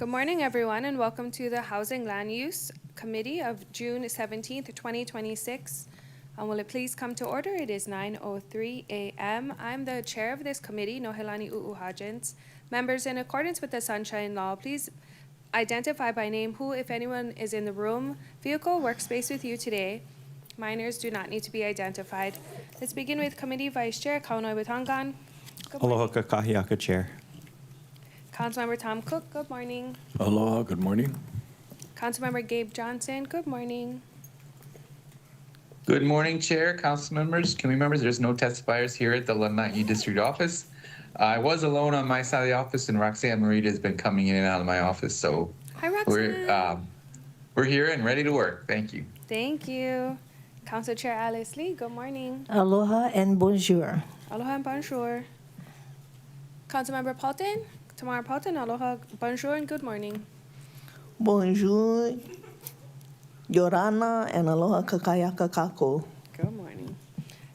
Good morning, everyone, and welcome to the Housing Land Use Committee of June 17th, 2026. Will it please come to order? It is 9:03 a.m. I'm the chair of this committee, Nohelani Uuhajans. Members, in accordance with the Sunshine Law, please identify by name who, if anyone, is in the room, vehicle, workspace with you today. Minors do not need to be identified. Let's begin with Committee Vice Chair Kaunoi Watangan. Aloha Kakahiaka Chair. Councilmember Tom Cook, good morning. Aloha, good morning. Councilmember Gabe Johnson, good morning. Good morning, Chair, council members, committee members. There's no testifiers here at the Lenape District Office. I was alone on my side of the office, and Roxanne Marita has been coming in and out of my office. So Hi, Roxanne. we're here and ready to work. Thank you. Thank you. Council Chair Alice Lee, good morning. Aloha and bonjour. Aloha and bonjour. Councilmember Paulton, Tamara Paulton, aloha, bonjour, and good morning. Bonjour, Yorana, and aloha kakayaka kako. Good morning.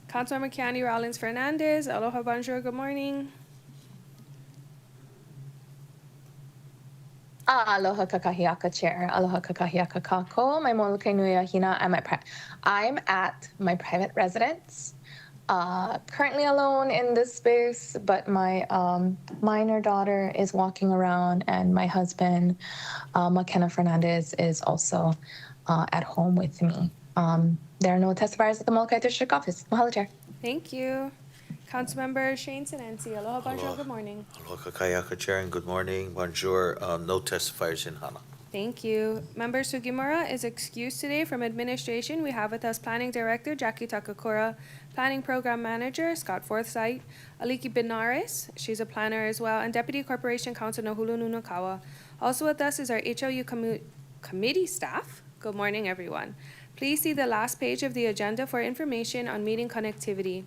Councilmember Keani Rollins Fernandez, aloha, bonjour, good morning. Aloha kakahiaka chair, aloha kakahiaka kako. My molokai nui ahina. I'm at my private residence. Currently alone in this space, but my minor daughter is walking around, and my husband, McKenna Fernandez, is also at home with me. There are no testifiers at the Molokai District Office. Mahalo, Chair. Thank you. Councilmember Shane Sinensi, aloha, bonjour, good morning. Aloha kakayaka chair and good morning. Bonjour. No testifiers in Hana. Thank you. Member Sugimura is excused today from administration. We have with us Planning Director Jackie Takakura, Planning Program Manager Scott Forsythe, Aliki Benares, she's a planner as well, and Deputy Corporation Counsel Nahulu Nunakawa. Also with us is our HLU committee staff. Good morning, everyone. Please see the last page of the agenda for information on meeting connectivity.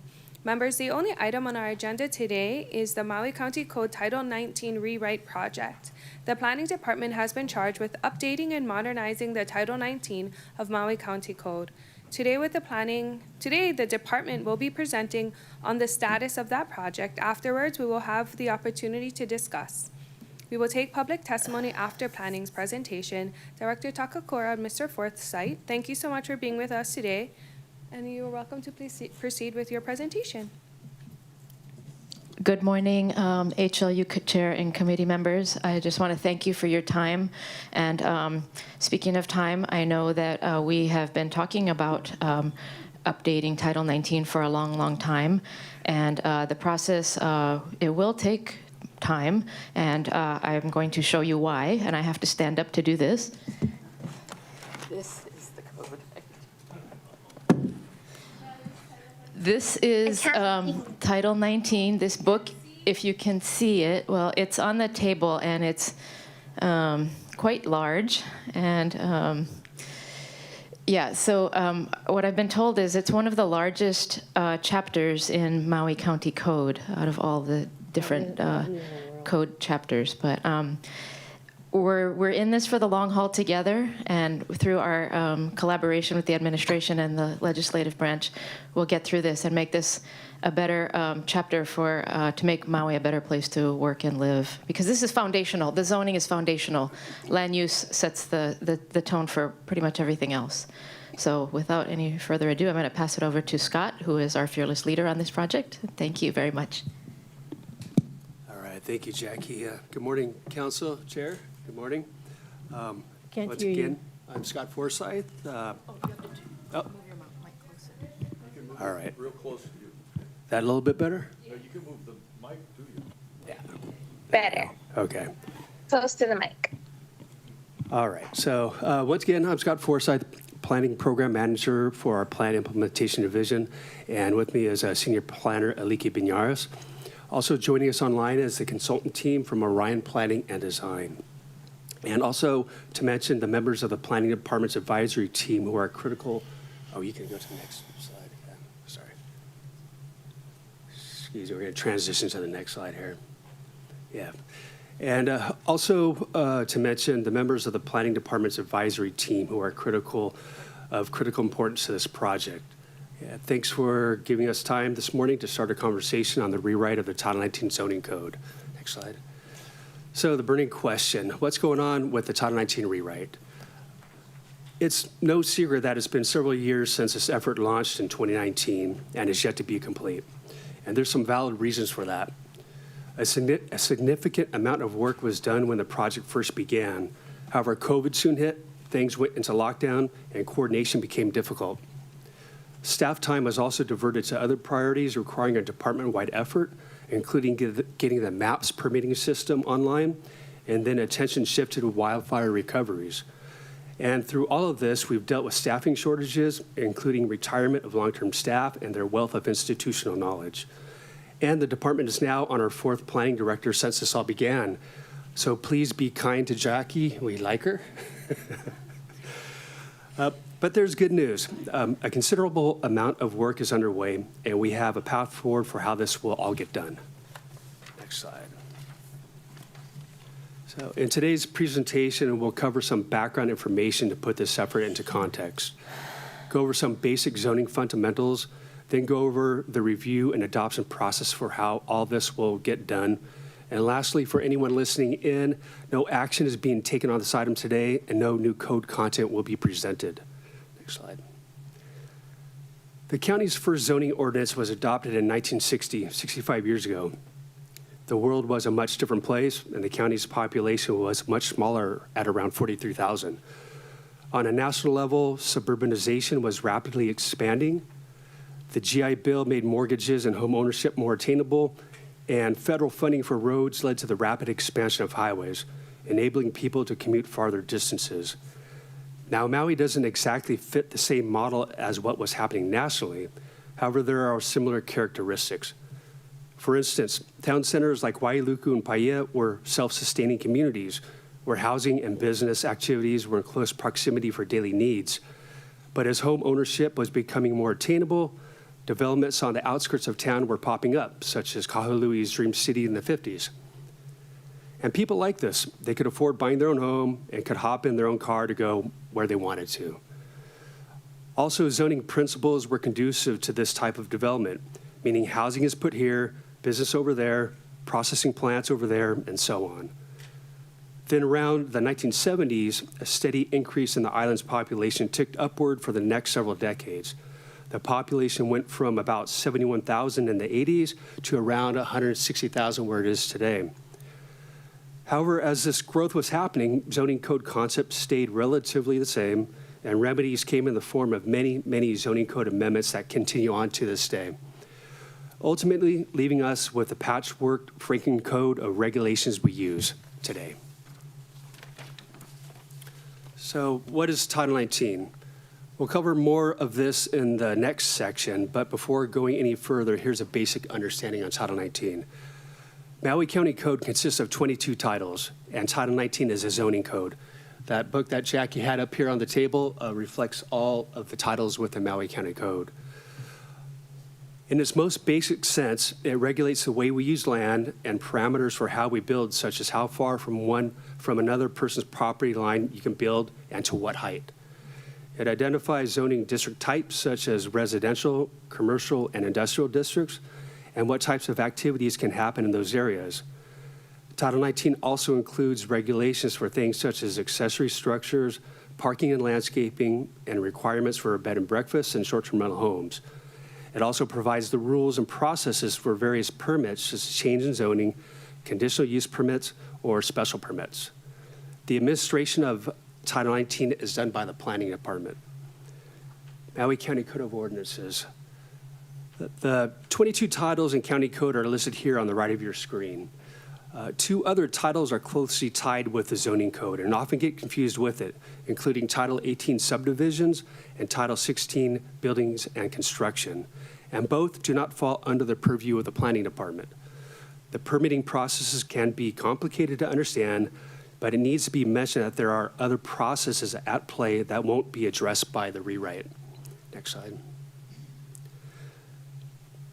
Members, the only item on our agenda today is the Maui County Code Title 19 Rewrite Project. The Planning Department has been charged with updating and modernizing the Title 19 of Maui County Code. Today, the department will be presenting on the status of that project. Afterwards, we will have the opportunity to discuss. We will take public testimony after planning's presentation. Director Takakura and Mr. Forsythe, thank you so much for being with us today. And you are welcome to please proceed with your presentation. Good morning, HLU Chair and committee members. I just want to thank you for your time. And speaking of time, I know that we have been talking about updating Title 19 for a long, long time. And the process, it will take time. And I'm going to show you why. And I have to stand up to do this. This is the code. This is Title 19. This book, if you can see it, well, it's on the table and it's quite large. And yeah, so what I've been told is it's one of the largest chapters in Maui County Code out of all the different code chapters. But we're in this for the long haul together, and through our collaboration with the administration and the legislative branch, we'll get through this and make this a better chapter for to make Maui a better place to work and live. Because this is foundational. The zoning is foundational. Land use sets the tone for pretty much everything else. So without any further ado, I'm going to pass it over to Scott, who is our fearless leader on this project. Thank you very much. All right, thank you, Jackie. Good morning, Council, Chair. Good morning. Can't Once hear you. again, I'm Scott Forsythe. Oh. All right. Real close to you. That a little bit better? No, you can move the mic, do you? Yeah. Better. Okay. Close to the mic. All right. So once again, I'm Scott Forsythe, Planning Program Manager for our Plan Implementation Division. And with me is Senior Planner Aliki Benares. Also joining us online is the consultant team from Orion Planning and Design. And also to mention the members of the Planning Department's advisory team who are critical. Oh, you can go to the next slide. Yeah, sorry. Excuse me, we're going to transition to the next slide here. Yeah. And also to mention the members of the Planning Department's advisory team who are critical importance to this project. Yeah, thanks for giving us time this morning to start a conversation on the rewrite of the Title 19 zoning code. Next slide. So the burning question, what's going on with the Title 19 rewrite? It's no secret that it's been several years since this effort launched in 2019 and is yet to be complete. And there's some valid reasons for that. A significant amount of work was done when the project first began. However, COVID soon hit, things went into lockdown, and coordination became difficult. Staff time was also diverted to other priorities requiring a department-wide effort, including getting the MAPS permitting system online, and then attention shifted to wildfire recoveries. And through all of this, we've dealt with staffing shortages, including retirement of long-term staff and their wealth of institutional knowledge. And the department is now on our 4th planning director since this all began. So please be kind to Jackie. We like her. But there's good news. A considerable amount of work is underway, and we have a path forward for how this will all get done. Next slide. So in today's presentation, we'll cover some background information to put this effort into context, go over some basic zoning fundamentals, then go over the review and adoption process for how all this will get done. And lastly, for anyone listening in, no action is being taken on this item today, and no new code content will be presented. Next slide. The county's first zoning ordinance was adopted in 1960, 65 years ago. The world was a much different place, and the county's population was much smaller at around 43,000. On a national level, suburbanization was rapidly expanding. The GI Bill made mortgages and home ownership more attainable, and federal funding for roads led to the rapid expansion of highways, enabling people to commute farther distances. Now, Maui doesn't exactly fit the same model as what was happening nationally. However, there are similar characteristics. For instance, town centers like Wailuku and Paia were self-sustaining communities where housing and business activities were in close proximity for daily needs. But as home ownership was becoming more attainable, developments on the outskirts of town were popping up, such as Kahalui's Dream City in the 50s. And people like this. They could afford buying their own home and could hop in their own car to go where they wanted to. Also, zoning principles were conducive to this type of development, meaning housing is put here, business over there, processing plants over there, and so on. Then around the 1970s, a steady increase in the island's population ticked upward for the next several decades. The population went from about 71,000 in the 80s to around 160,000 where it is today. However, as this growth was happening, zoning code concepts stayed relatively the same, and remedies came in the form of many, many zoning code amendments that continue on to this day, ultimately leaving us with a patchwork Franken code of regulations we use today. So what is Title 19? We'll cover more of this in the next section, but before going any further, here's a basic understanding on Title 19. Maui County Code consists of 22 titles, and Title 19 is a zoning code. That book that Jackie had up here on the table reflects all of the titles with the Maui County Code. In its most basic sense, it regulates the way we use land and parameters for how we build, such as how far from another person's property line you can build and to what height. It identifies zoning district types, such as residential, commercial, and industrial districts, and what types of activities can happen in those areas. Title 19 also includes regulations for things such as accessory structures, parking and landscaping, and requirements for bed and breakfast and short-term rental homes. It also provides the rules and processes for various permits, such as change in zoning, conditional use permits, or special permits. The administration of Title 19 is done by the Planning Department. Maui County Code of Ordinances. The 22 titles in County Code are listed here on the right of your screen. Two other titles are closely tied with the zoning code and often get confused with it, including Title 18 subdivisions and Title 16 buildings and construction. And both do not fall under the purview of the Planning Department. The permitting processes can be complicated to understand, but it needs to be mentioned that there are other processes at play that won't be addressed by the rewrite. Next slide.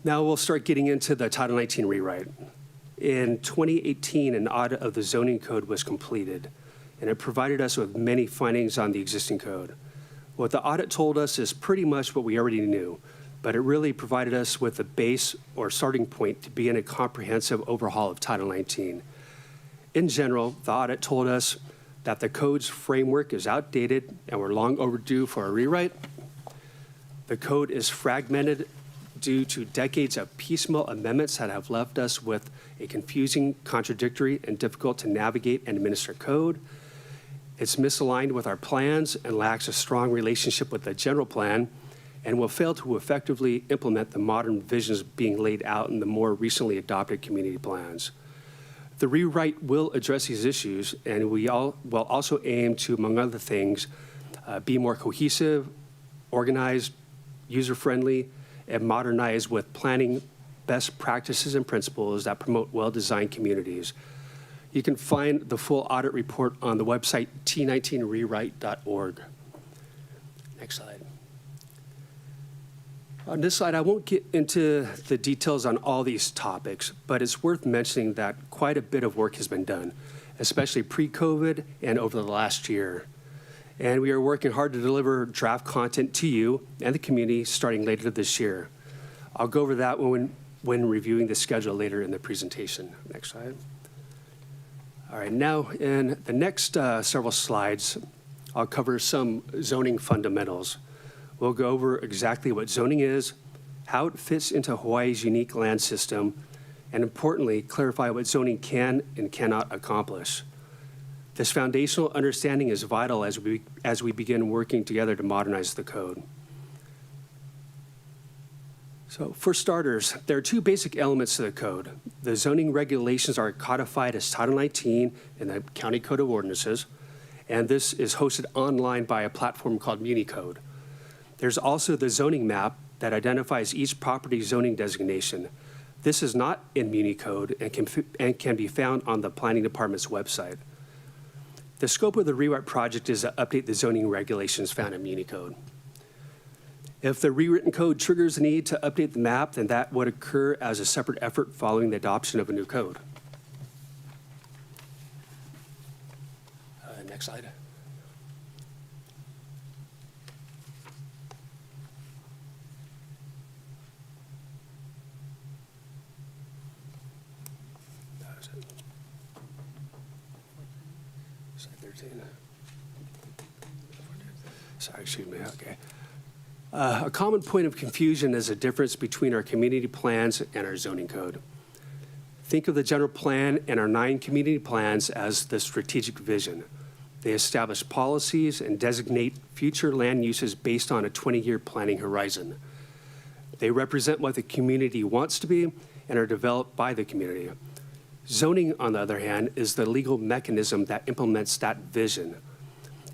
Now we'll start getting into the Title 19 rewrite. In 2018, an audit of the zoning code was completed, and it provided us with many findings on the existing code. What the audit told us is pretty much what we already knew, but it really provided us with a base or starting point to begin a comprehensive overhaul of Title 19. In general, the audit told us that the code's framework is outdated and we're long overdue for a rewrite. The code is fragmented due to decades of piecemeal amendments that have left us with a confusing, contradictory, and difficult to navigate and administer code. It's misaligned with our plans and lacks a strong relationship with the general plan, and will fail to effectively implement the modern visions being laid out in the more recently adopted community plans. The rewrite will address these issues, and will also aim to, among other things, be more cohesive, organized, user-friendly, and modernized with planning best practices and principles that promote well-designed communities. You can find the full audit report on the website t19rewrite.org. Next slide. On this slide, I won't get into the details on all these topics, but it's worth mentioning that quite a bit of work has been done, especially pre-COVID and over the last year. And we are working hard to deliver draft content to you and the community starting later this year. I'll go over that when reviewing the schedule later in the presentation. Next slide. All right, now in the next several slides, I'll cover some zoning fundamentals. We'll go over exactly what zoning is, how it fits into Hawaii's unique land system, and importantly, clarify what zoning can and cannot accomplish. This foundational understanding is vital as we begin working together to modernize the code. So for starters, there are two basic elements to the code. The zoning regulations are codified as Title 19 in the County Code of Ordinances, and this is hosted online by a platform called MuniCode. There's also the zoning map that identifies each property zoning designation. This is not in MuniCode and can be found on the Planning Department's website. The scope of the rewrite project is to update the zoning regulations found in MuniCode. If the rewritten code triggers the need to update the map, then that would occur as a separate effort following the adoption of a new code. Next slide. Slide 13. Sorry, excuse me, okay. A common point of confusion is the difference between our community plans and our zoning code. Think of the general plan and our 9 community plans as the strategic vision. They establish policies and designate future land uses based on a 20-year planning horizon. They represent what the community wants to be and are developed by the community. Zoning, on the other hand, is the legal mechanism that implements that vision.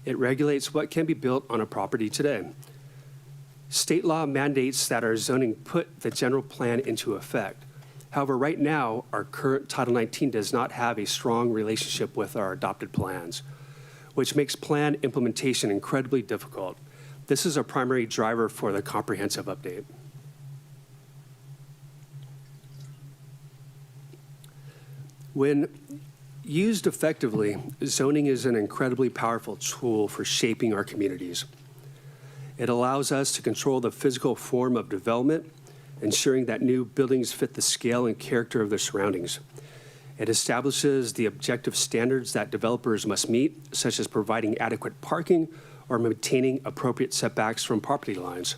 It regulates what can be built on a property today. State law mandates that our zoning put the general plan into effect. However, right now, our current Title 19 does not have a strong relationship with our adopted plans, which makes plan implementation incredibly difficult. This is a primary driver for the comprehensive update. When used effectively, zoning is an incredibly powerful tool for shaping our communities. It allows us to control the physical form of development, ensuring that new buildings fit the scale and character of their surroundings. It establishes the objective standards that developers must meet, such as providing adequate parking or maintaining appropriate setbacks from property lines.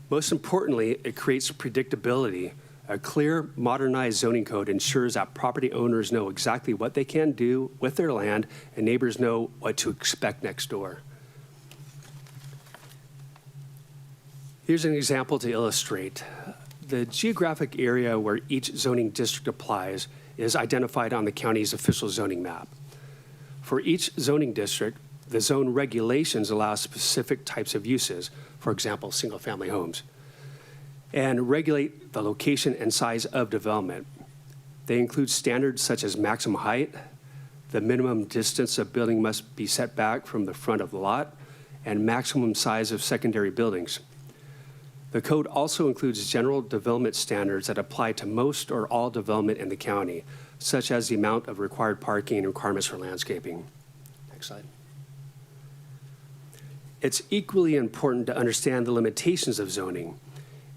Most importantly, it creates predictability. A clear, modernized zoning code ensures that property owners know exactly what they can do with their land and neighbors know what to expect next door. Here's an example to illustrate. The geographic area where each zoning district applies is identified on the county's official zoning map. For each zoning district, the zone regulations allow specific types of uses, for example, single-family homes, and regulate the location and size of development. They include standards such as maximum height, the minimum distance a building must be set back from the front of the lot, and maximum size of secondary buildings. The code also includes general development standards that apply to most or all development in the county, such as the amount of required parking and requirements for landscaping. Next slide. It's equally important to understand the limitations of zoning.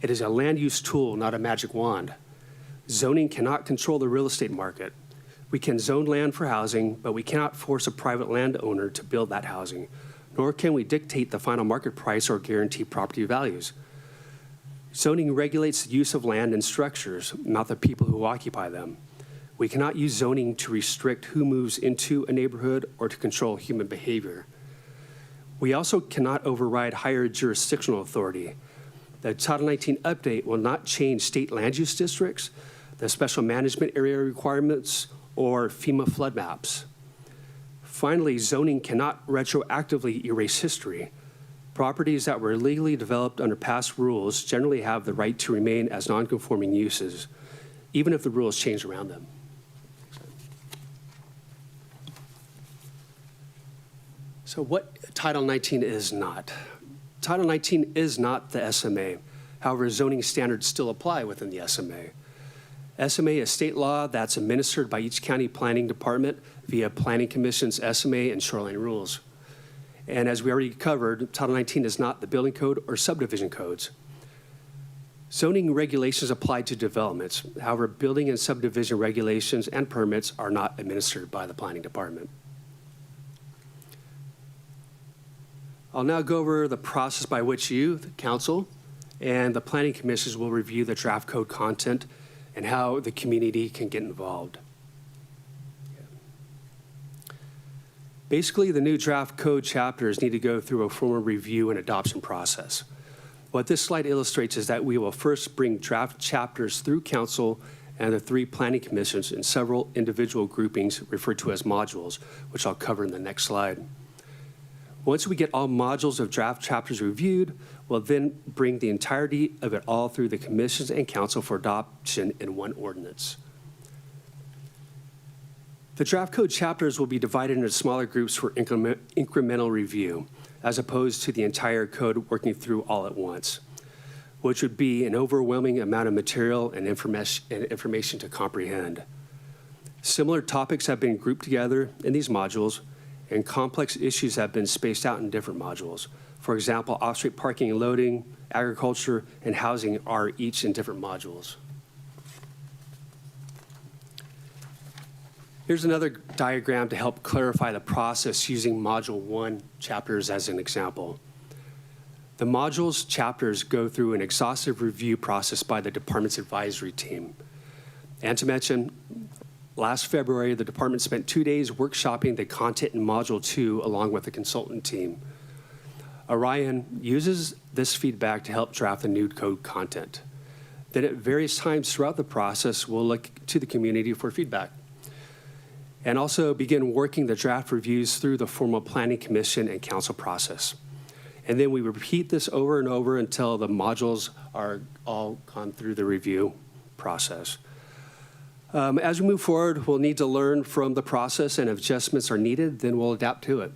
It is a land use tool, not a magic wand. Zoning cannot control the real estate market. We can zone land for housing, but we cannot force a private landowner to build that housing, nor can we dictate the final market price or guarantee property values. Zoning regulates the use of land and structures, not the people who occupy them. We cannot use zoning to restrict who moves into a neighborhood or to control human behavior. We also cannot override higher jurisdictional authority. The Title 19 update will not change state land use districts, the special management area requirements, or FEMA flood maps. Finally, zoning cannot retroactively erase history. Properties that were legally developed under past rules generally have the right to remain as non-conforming uses, even if the rules change around them. So what Title 19 is not? Title 19 is not the SMA. However, zoning standards still apply within the SMA. SMA is state law that's administered by each county planning department via Planning Commission's SMA and shoreline rules. And as we already covered, Title 19 is not the building code or subdivision codes. Zoning regulations apply to developments. However, building and subdivision regulations and permits are not administered by the planning department. I'll now go over the process by which you, the council, and the planning commissions will review the draft code content and how the community can get involved. Basically, the new draft code chapters need to go through a formal review and adoption process. What this slide illustrates is that we will first bring draft chapters through council and the 3 planning commissions in several individual groupings referred to as modules, which I'll cover in the next slide. Once we get all modules of draft chapters reviewed, we'll then bring the entirety of it all through the commissions and council for adoption in one ordinance. The draft code chapters will be divided into smaller groups for incremental review, as opposed to the entire code working through all at once, which would be an overwhelming amount of material and information to comprehend. Similar topics have been grouped together in these modules, and complex issues have been spaced out in different modules. For example, off-street parking and loading, agriculture, and housing are each in different modules. Here's another diagram to help clarify the process using Module 1 chapters as an example. The modules chapters go through an exhaustive review process by the department's advisory team. And to mention, last February, the department spent 2 days workshopping the content in Module 2 along with the consultant team. Orion uses this feedback to help draft the new code content. Then at various times throughout the process, we'll look to the community for feedback and also begin working the draft reviews through the formal planning commission and council process. And then we repeat this over and over until the modules are all gone through the review process. As we move forward, we'll need to learn from the process, and if adjustments are needed, then we'll adapt to it.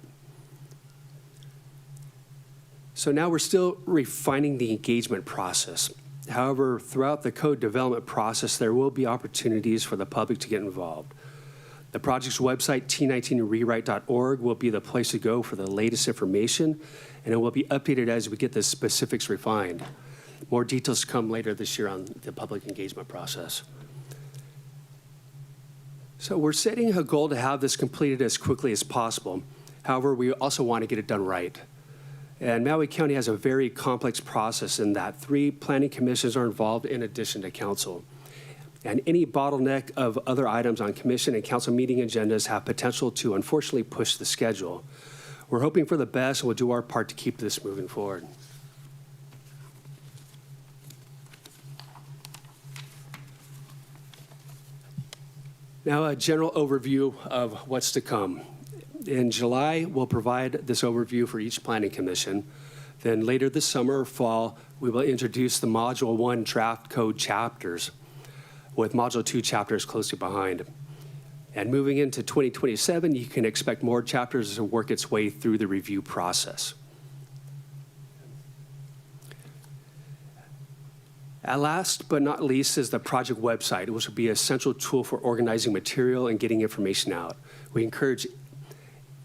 So now we're still refining the engagement process. However, throughout the code development process, there will be opportunities for the public to get involved. The project's website, t19rewrite.org, will be the place to go for the latest information, and it will be updated as we get the specifics refined. More details come later this year on the public engagement process. So we're setting a goal to have this completed as quickly as possible. However, we also want to get it done right. And Maui County has a very complex process in that 3 planning commissions are involved in addition to council. And any bottleneck of other items on commission and council meeting agendas have potential to unfortunately push the schedule. We're hoping for the best and we'll do our part to keep this moving forward. Now, a general overview of what's to come. In July, we'll provide this overview for each planning commission. Then later this summer or fall, we will introduce the Module 1 draft code chapters, with Module 2 chapters closely behind. And moving into 2027, you can expect more chapters to work its way through the review process. And last but not least is the project website, which will be a central tool for organizing material and getting information out. We encourage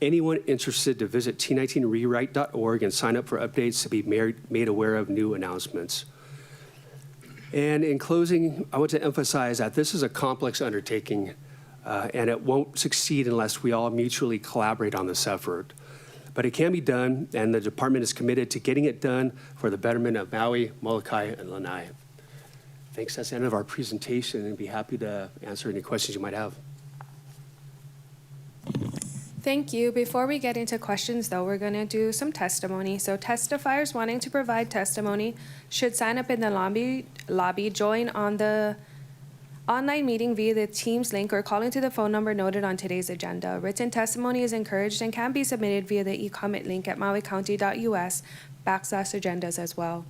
anyone interested to visit t19rewrite.org and sign up for updates to be made aware of new announcements. And in closing, I want to emphasize that this is a complex undertaking, and it won't succeed unless we all mutually collaborate on this effort. But it can be done, and the department is committed to getting it done for the betterment of Maui, Molokai, and Lanai. Thanks. That's the end of our presentation, and be happy to answer any questions you might have. Thank you. Before we get into questions, though, we're going to do some testimony. So testifiers wanting to provide testimony should sign up in the lobby, join on the online meeting via the Teams link or calling to the phone number noted on today's agenda. Written testimony is encouraged and can be submitted via the e-comment link at mauicounty.us/agendas as well.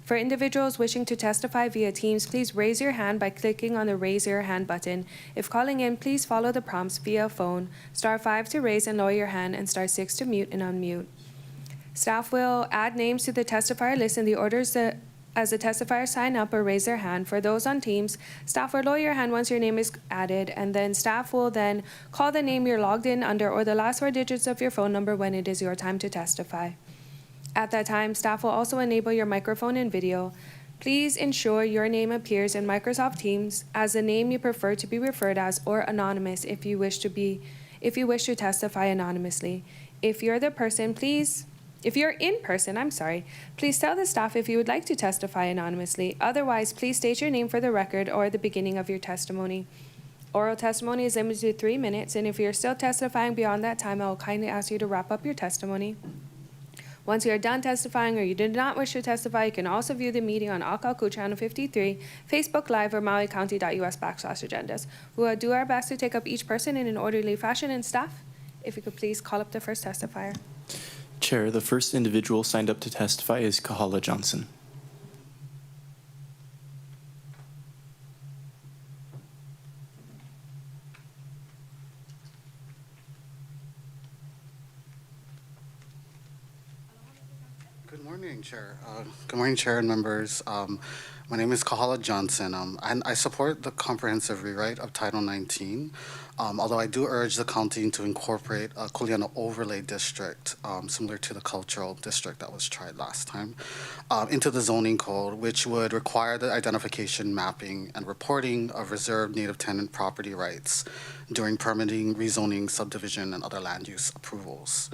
For individuals wishing to testify via Teams, please raise your hand by clicking on the Raise Your Hand button. If calling in, please follow the prompts via phone, *5 to raise and lower your hand, and *6 to mute and unmute. Staff will add names to the testifier list in the orders as the testifiers sign up or raise their hand. For those on Teams, staff will lower your hand once your name is added, and then staff will then call the name you're logged in under or the last 4 digits of your phone number when it is your time to testify. At that time, staff will also enable your microphone and video. Please ensure your name appears in Microsoft Teams as the name you prefer to be referred as or anonymous if you wish to testify anonymously. If you're in person, please tell the staff if you would like to testify anonymously. Otherwise, please state your name for the record or at the beginning of your testimony. Oral testimony is limited to 3 minutes, and if you're still testifying beyond that time, I will kindly ask you to wrap up your testimony. Once you are done testifying or you did not wish to testify, you can also view the meeting on Akaku Channel 53, Facebook Live, or mauicounty.us/agendas. We will do our best to take up each person in an orderly fashion. And staff, if you could please call up the first testifier. Chair, the first individual signed up to testify is Kahala Johnson. Good morning, Chair. Good morning, Chair and members. My name is Kahala Johnson, and I support the comprehensive rewrite of Title 19, although I do urge the county to incorporate a Kuleana overlay district, similar to the cultural district that was tried last time, into the zoning code, which would require the identification, mapping, and reporting of reserved native tenant property rights during permitting, rezoning, subdivision, and other land use approvals.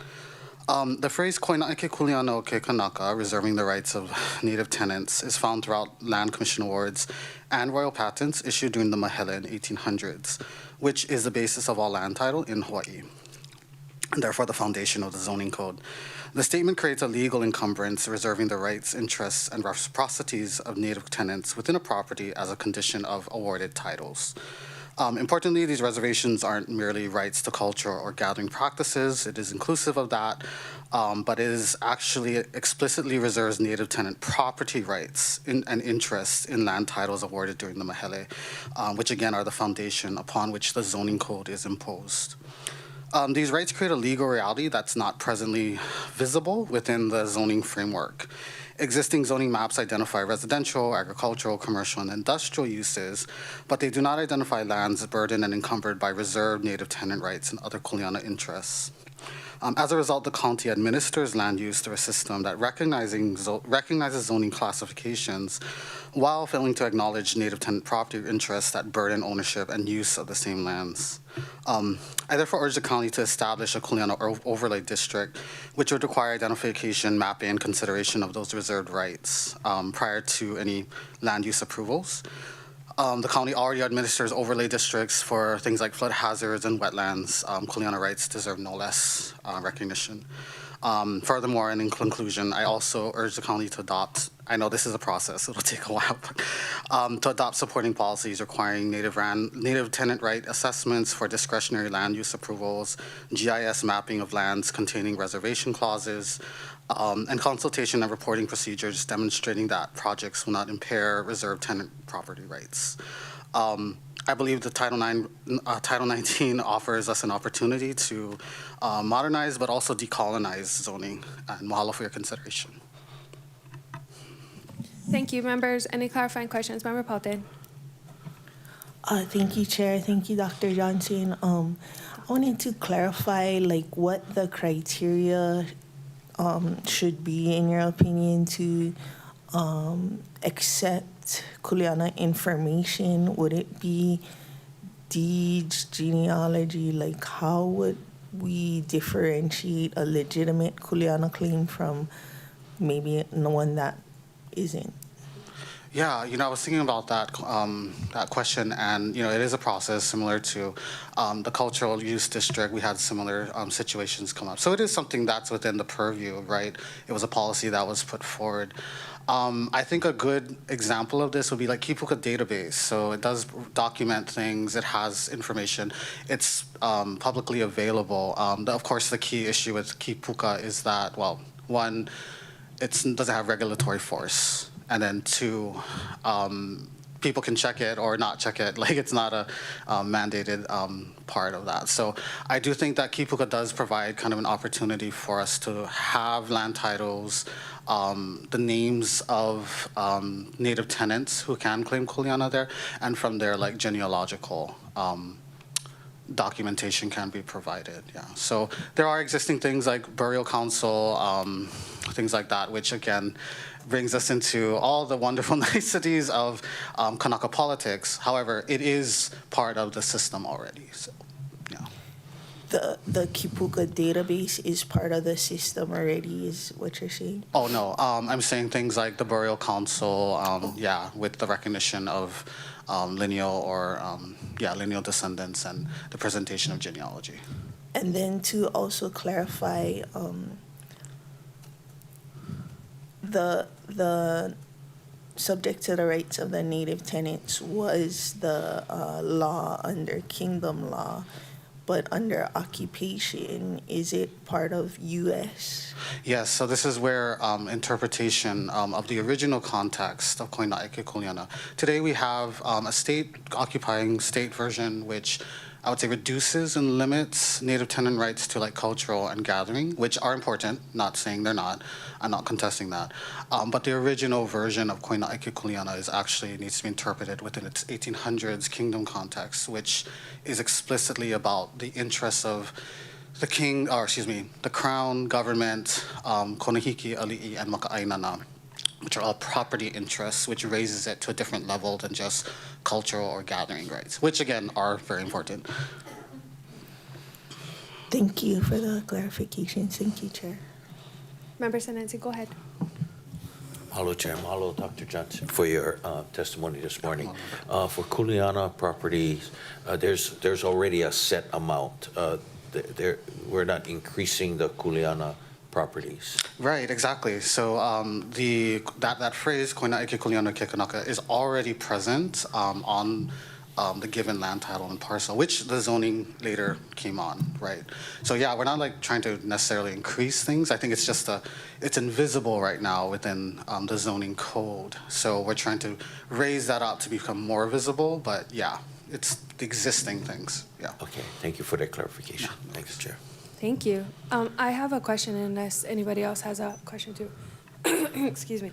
The phrase "koina eke kuleana o ke kanaka," reserving the rights of native tenants, is found throughout land commission awards and royal patents issued during the Mahele in 1800s, which is the basis of all land title in Hawaii, and therefore the foundation of the zoning code. The statement creates a legal encumbrance reserving the rights, interests, and reciprocities of native tenants within a property as a condition of awarded titles. Importantly, these reservations aren't merely rights to culture or gathering practices. It is inclusive of that, but it is actually explicitly reserves native tenant property rights and interests in land titles awarded during the Mahele, which again are the foundation upon which the zoning code is imposed. These rights create a legal reality that's not presently visible within the zoning framework. Existing zoning maps identify residential, agricultural, commercial, and industrial uses, but they do not identify lands burdened and encumbered by reserved native tenant rights and other Kuleana interests. As a result, the county administers land use through a system that recognizes zoning classifications while failing to acknowledge native tenant property interests that burden ownership and use of the same lands. I therefore urge the county to establish a Kuleana overlay district, which would require identification, mapping, and consideration of those reserved rights prior to any land use approvals. The county already administers overlay districts for things like flood hazards and wetlands. Kuleana rights deserve no less recognition. Furthermore, and in conclusion, I also urge the county to adopt, I know this is a process, it'll take a while, but to adopt supporting policies requiring native tenant right assessments for discretionary land use approvals, GIS mapping of lands containing reservation clauses, and consultation and reporting procedures demonstrating that projects will not impair reserved tenant property rights. I believe the Title 19 offers us an opportunity to modernize but also decolonize zoning, and mahalo for your consideration. Thank you, members. Any clarifying questions? Member Paulton. Thank you, Chair. Thank you, Dr. Johnson. I wanted to clarify, what the criteria should be, in your opinion, to accept Kuleana information. Would it be deeds, genealogy? How would we differentiate a legitimate Kuleana claim from maybe one that isn't? Yeah, I was thinking about that question, and it is a process similar to the cultural use district. We had similar situations come up, so it is something that's within the purview, right? It was a policy that was put forward. I think a good example of this would be like Kipuka database. So it does document things. It has information. It's publicly available. Of course, the key issue with Kipuka is that, well, one, it doesn't have regulatory force, and then two, people can check it or not check it. Like it's not a mandated part of that. So I do think that Kipuka does provide kind of an opportunity for us to have land titles, the names of native tenants who can claim kuleana there, and from there, like genealogical documentation can be provided. Yeah. So there are existing things like burial council, things like that, which again brings us into all the wonderful niceties of Kanaka politics. However, it is part of the system already. So, yeah. The Kipuka database is part of the system already, is what you're saying? Oh no, I'm saying things like the burial council, yeah, with the recognition of lineal or lineal descendants and the presentation of genealogy. And then to also clarify, the subject to the rights of the native tenants was the law under kingdom law, but under occupation, is it part of U.S.? Yes, so this is where interpretation of the original context of Koina Eke Kuleana. Today we have a state occupying state version, which I would say reduces and limits native tenant rights to like cultural and gathering, which are important, not saying they're not. I'm not contesting that. But the original version of Koina Eke Kuleana is actually needs to be interpreted within its 1800s kingdom context, which is explicitly about the interests of the king, or excuse me, the crown, government, Konahiki, Ali'i, and Maka'ainana, which are all property interests, which raises it to a different level than just cultural or gathering rights, which again are very important. Thank you for the clarifications. Thank you, Chair. Member Senensi, go ahead. Mahalo, Chair. Mahalo, Dr. Johnson, for your testimony this morning. For Kuleana properties, there's already a set amount. We're not increasing the Kuleana properties. Right, exactly. So that phrase "Koina Eke Kuleana Ke Kanaka" is already present on the given land title and parcel, which the zoning later came on, right? So yeah, we're not like trying to necessarily increase things. I think it's just it's invisible right now within the zoning code. So we're trying to raise that up to become more visible. But yeah, it's the existing things. Yeah. Okay, thank you for that clarification. Yeah. Thanks, Chair. Thank you. I have a question unless anybody else has a question too. Excuse me.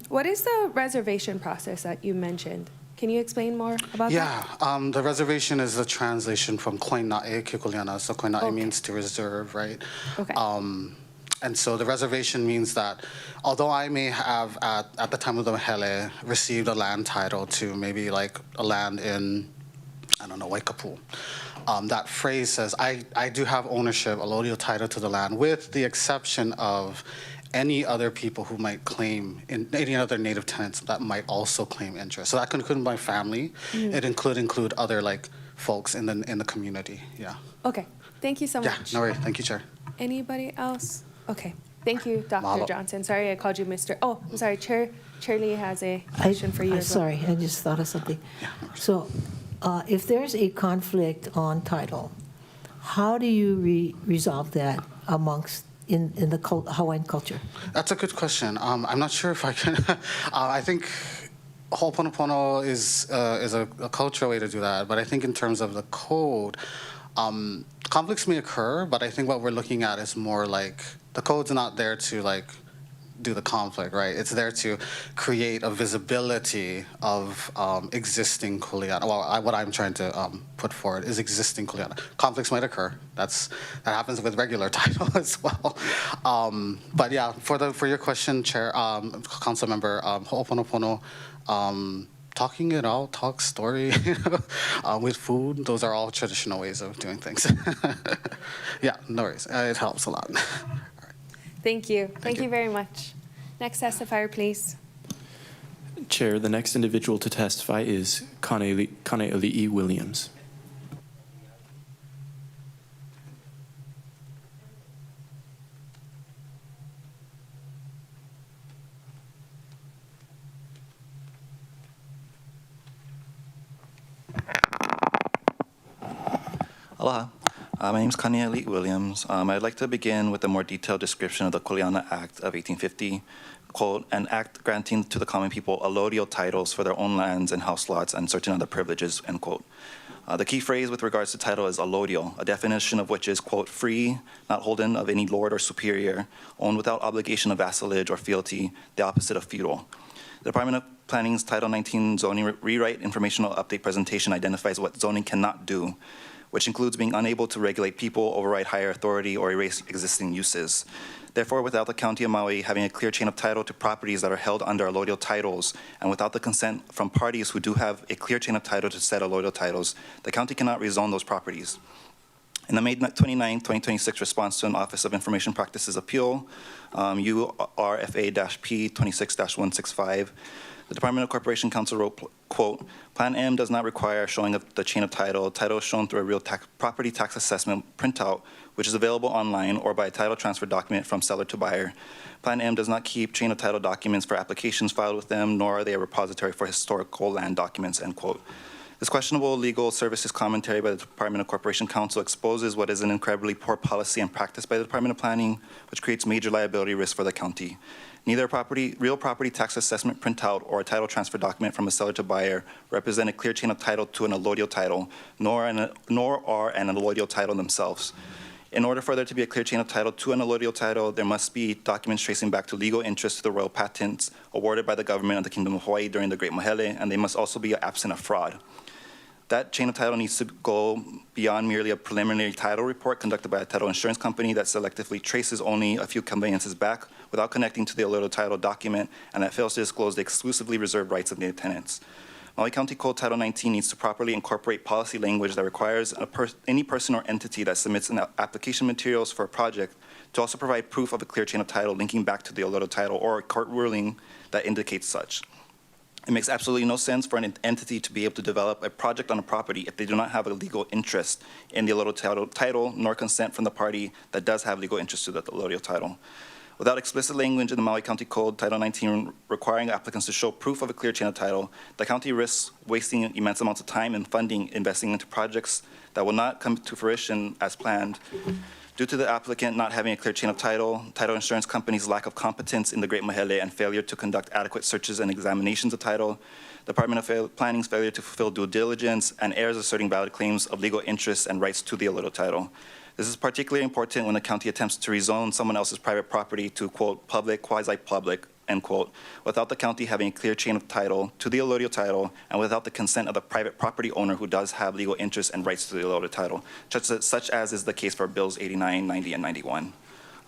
What is the reservation process that you mentioned? Can you explain more about that? Yeah, the reservation is the translation from Koina'e Kikuliana. So Koina'e means to reserve, right? Okay. And so the reservation means that although I may have at the time of the Mehele received a land title to maybe like a land in, I don't know, Waikapu, that phrase says I do have ownership, allodial title to the land, with the exception of any other people who might claim, any other native tenants that might also claim interest. So that could include my family. Mm-hmm. It include other like folks in the community. Yeah. Okay. Thank you so much. Yeah. No worries. Thank you, Chair. Anybody else? Okay. Thank you, Dr. Mahalo. Johnson. Sorry, I called you Mr. Oh, I'm sorry. Chairley has a question for you. I'm as well. sorry, I just thought of something. Yeah, no worries. So, if there's a conflict on title, how do you resolve that amongst in the Hawaiian culture? That's a good question. I'm not sure if I can. I think Ho'oponopono is a cultural way to do that, but I think in terms of the code, conflicts may occur, but I think what we're looking at is more like the code's not there to like do the conflict, right? It's there to create a visibility of existing kuleana. Well, what I'm trying to put forward is existing kuleana. Conflicts might occur. That happens with regular title as well. But yeah, for your question, Chair, Council Member, Ho'oponopono, talking it out, talk story with food. Those are all traditional ways of doing things. Yeah, no worries. It helps a lot. Thank you. Thank you very much. Next testifier, please. Chair, the next individual to testify is Kane'ali'i Williams. Aloha. My name is Kane'ali'i Williams. I'd like to begin with a more detailed description of the Kuleana Act of 1850, quote, an act granting to the common people allodial titles for their own lands and house lots and certain other privileges, end quote. The key phrase with regards to title is allodial, a definition of which is, quote, free, not holden of any lord or superior, owned without obligation of vassalage or fealty, the opposite of feudal. The Department of Planning's Title 19 zoning rewrite informational update presentation identifies what zoning cannot do, which includes being unable to regulate people, override higher authority, or erase existing uses. Therefore, without the County of Maui having a clear chain of title to properties that are held under allodial titles, and without the consent from parties who do have a clear chain of title to said allodial titles, the county cannot rezone those properties. In the May 29, 2026 response to an Office of Information Practices appeal, URFA-P 26-165, the Department of Corporation Counsel wrote, quote, Plan M does not require showing of the chain of title. Title is shown through a real property tax assessment printout, which is available online or by a title transfer document from seller to buyer. Plan M does not keep chain of title documents for applications filed with them, nor are they a repository for historical land documents, end quote. This questionable legal services commentary by the Department of Corporation Counsel exposes what is an incredibly poor policy and practice by the Department of Planning, which creates major liability risk for the county. Neither a real property tax assessment printout or a title transfer document from a seller to buyer represent a clear chain of title to an allodial title, nor are an allodial title themselves. In order for there to be a clear chain of title to an allodial title, there must be documents tracing back to legal interest to the royal patents awarded by the government of the Kingdom of Hawaii during the Great Mahele, and they must also be absent of fraud. That chain of title needs to go beyond merely a preliminary title report conducted by a title insurance company that selectively traces only a few conveyances back without connecting to the allodial title document, and that fails to disclose the exclusively reserved rights of the tenants. Maui County Code Title 19 needs to properly incorporate policy language that requires any person or entity that submits an application materials for a project to also provide proof of a clear chain of title linking back to the allodial title or a court ruling that indicates such. It makes absolutely no sense for an entity to be able to develop a project on a property if they do not have a legal interest in the allodial title, nor consent from the party that does have legal interest to the allodial title. Without explicit language in the Maui County Code Title 19 requiring applicants to show proof of a clear chain of title, the county risks wasting immense amounts of time and funding investing into projects that will not come to fruition as planned. Due to the applicant not having a clear chain of title, title insurance companies' lack of competence in the Great Mahele and failure to conduct adequate searches and examinations of title, the Department of Planning's failure to fulfill due diligence, and heirs asserting valid claims of legal interests and rights to the allodial title. This is particularly important when the county attempts to rezone someone else's private property to, quote, public, quasi-public, end quote, without the county having a clear chain of title to the allodial title and without the consent of the private property owner who does have legal interests and rights to the allodial title, such as is the case for Bills 89, 90, and 91.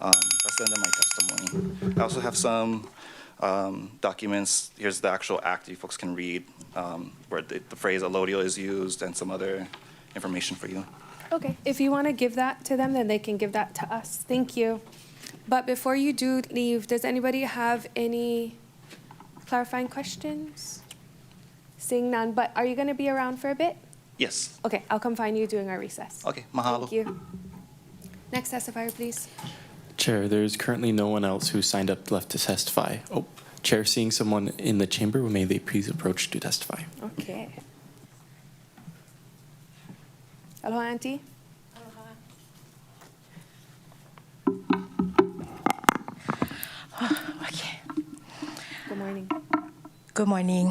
That's the end of my testimony. I also have some documents. Here's the actual act you folks can read, where the phrase allodial is used and some other information for you. Okay, if you want to give that to them, then they can give that to us. Thank you. But before you do leave, does anybody have any clarifying questions? Seeing none, but are you going to be around for a bit? Yes. Okay, I'll come find you during our recess. Okay, mahalo. Thank you. Next testifier, please. Chair, there's currently no one else who signed up left to testify. Oh, Chair, seeing someone in the chamber, may they please approach to testify? Okay. Aloha, Auntie. Okay. Good morning. Good morning.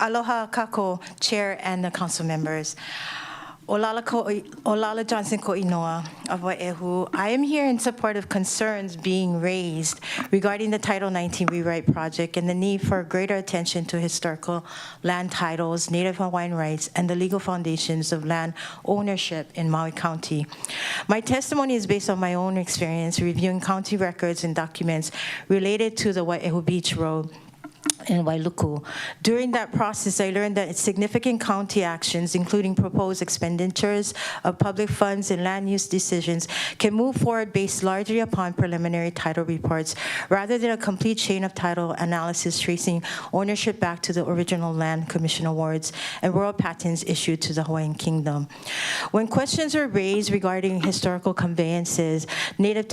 Aloha kako, Chair and the council members. Olala Johnson ko inoa of Wai'ehu. I am here in support of concerns being raised regarding the Title 19 rewrite project and the need for greater attention to historical land titles, Native Hawaiian rights, and the legal foundations of land ownership in Maui County. My testimony is based on my own experience reviewing county records and documents related to the Wai'ehu Beach Road in Wailuku. During that process, I learned that significant county actions, including proposed expenditures of public funds and land use decisions, can move forward based largely upon preliminary title reports, rather than a complete chain of title analysis tracing ownership back to the original land commission awards and royal patents issued to the Hawaiian Kingdom. When questions are raised regarding historical conveyances, native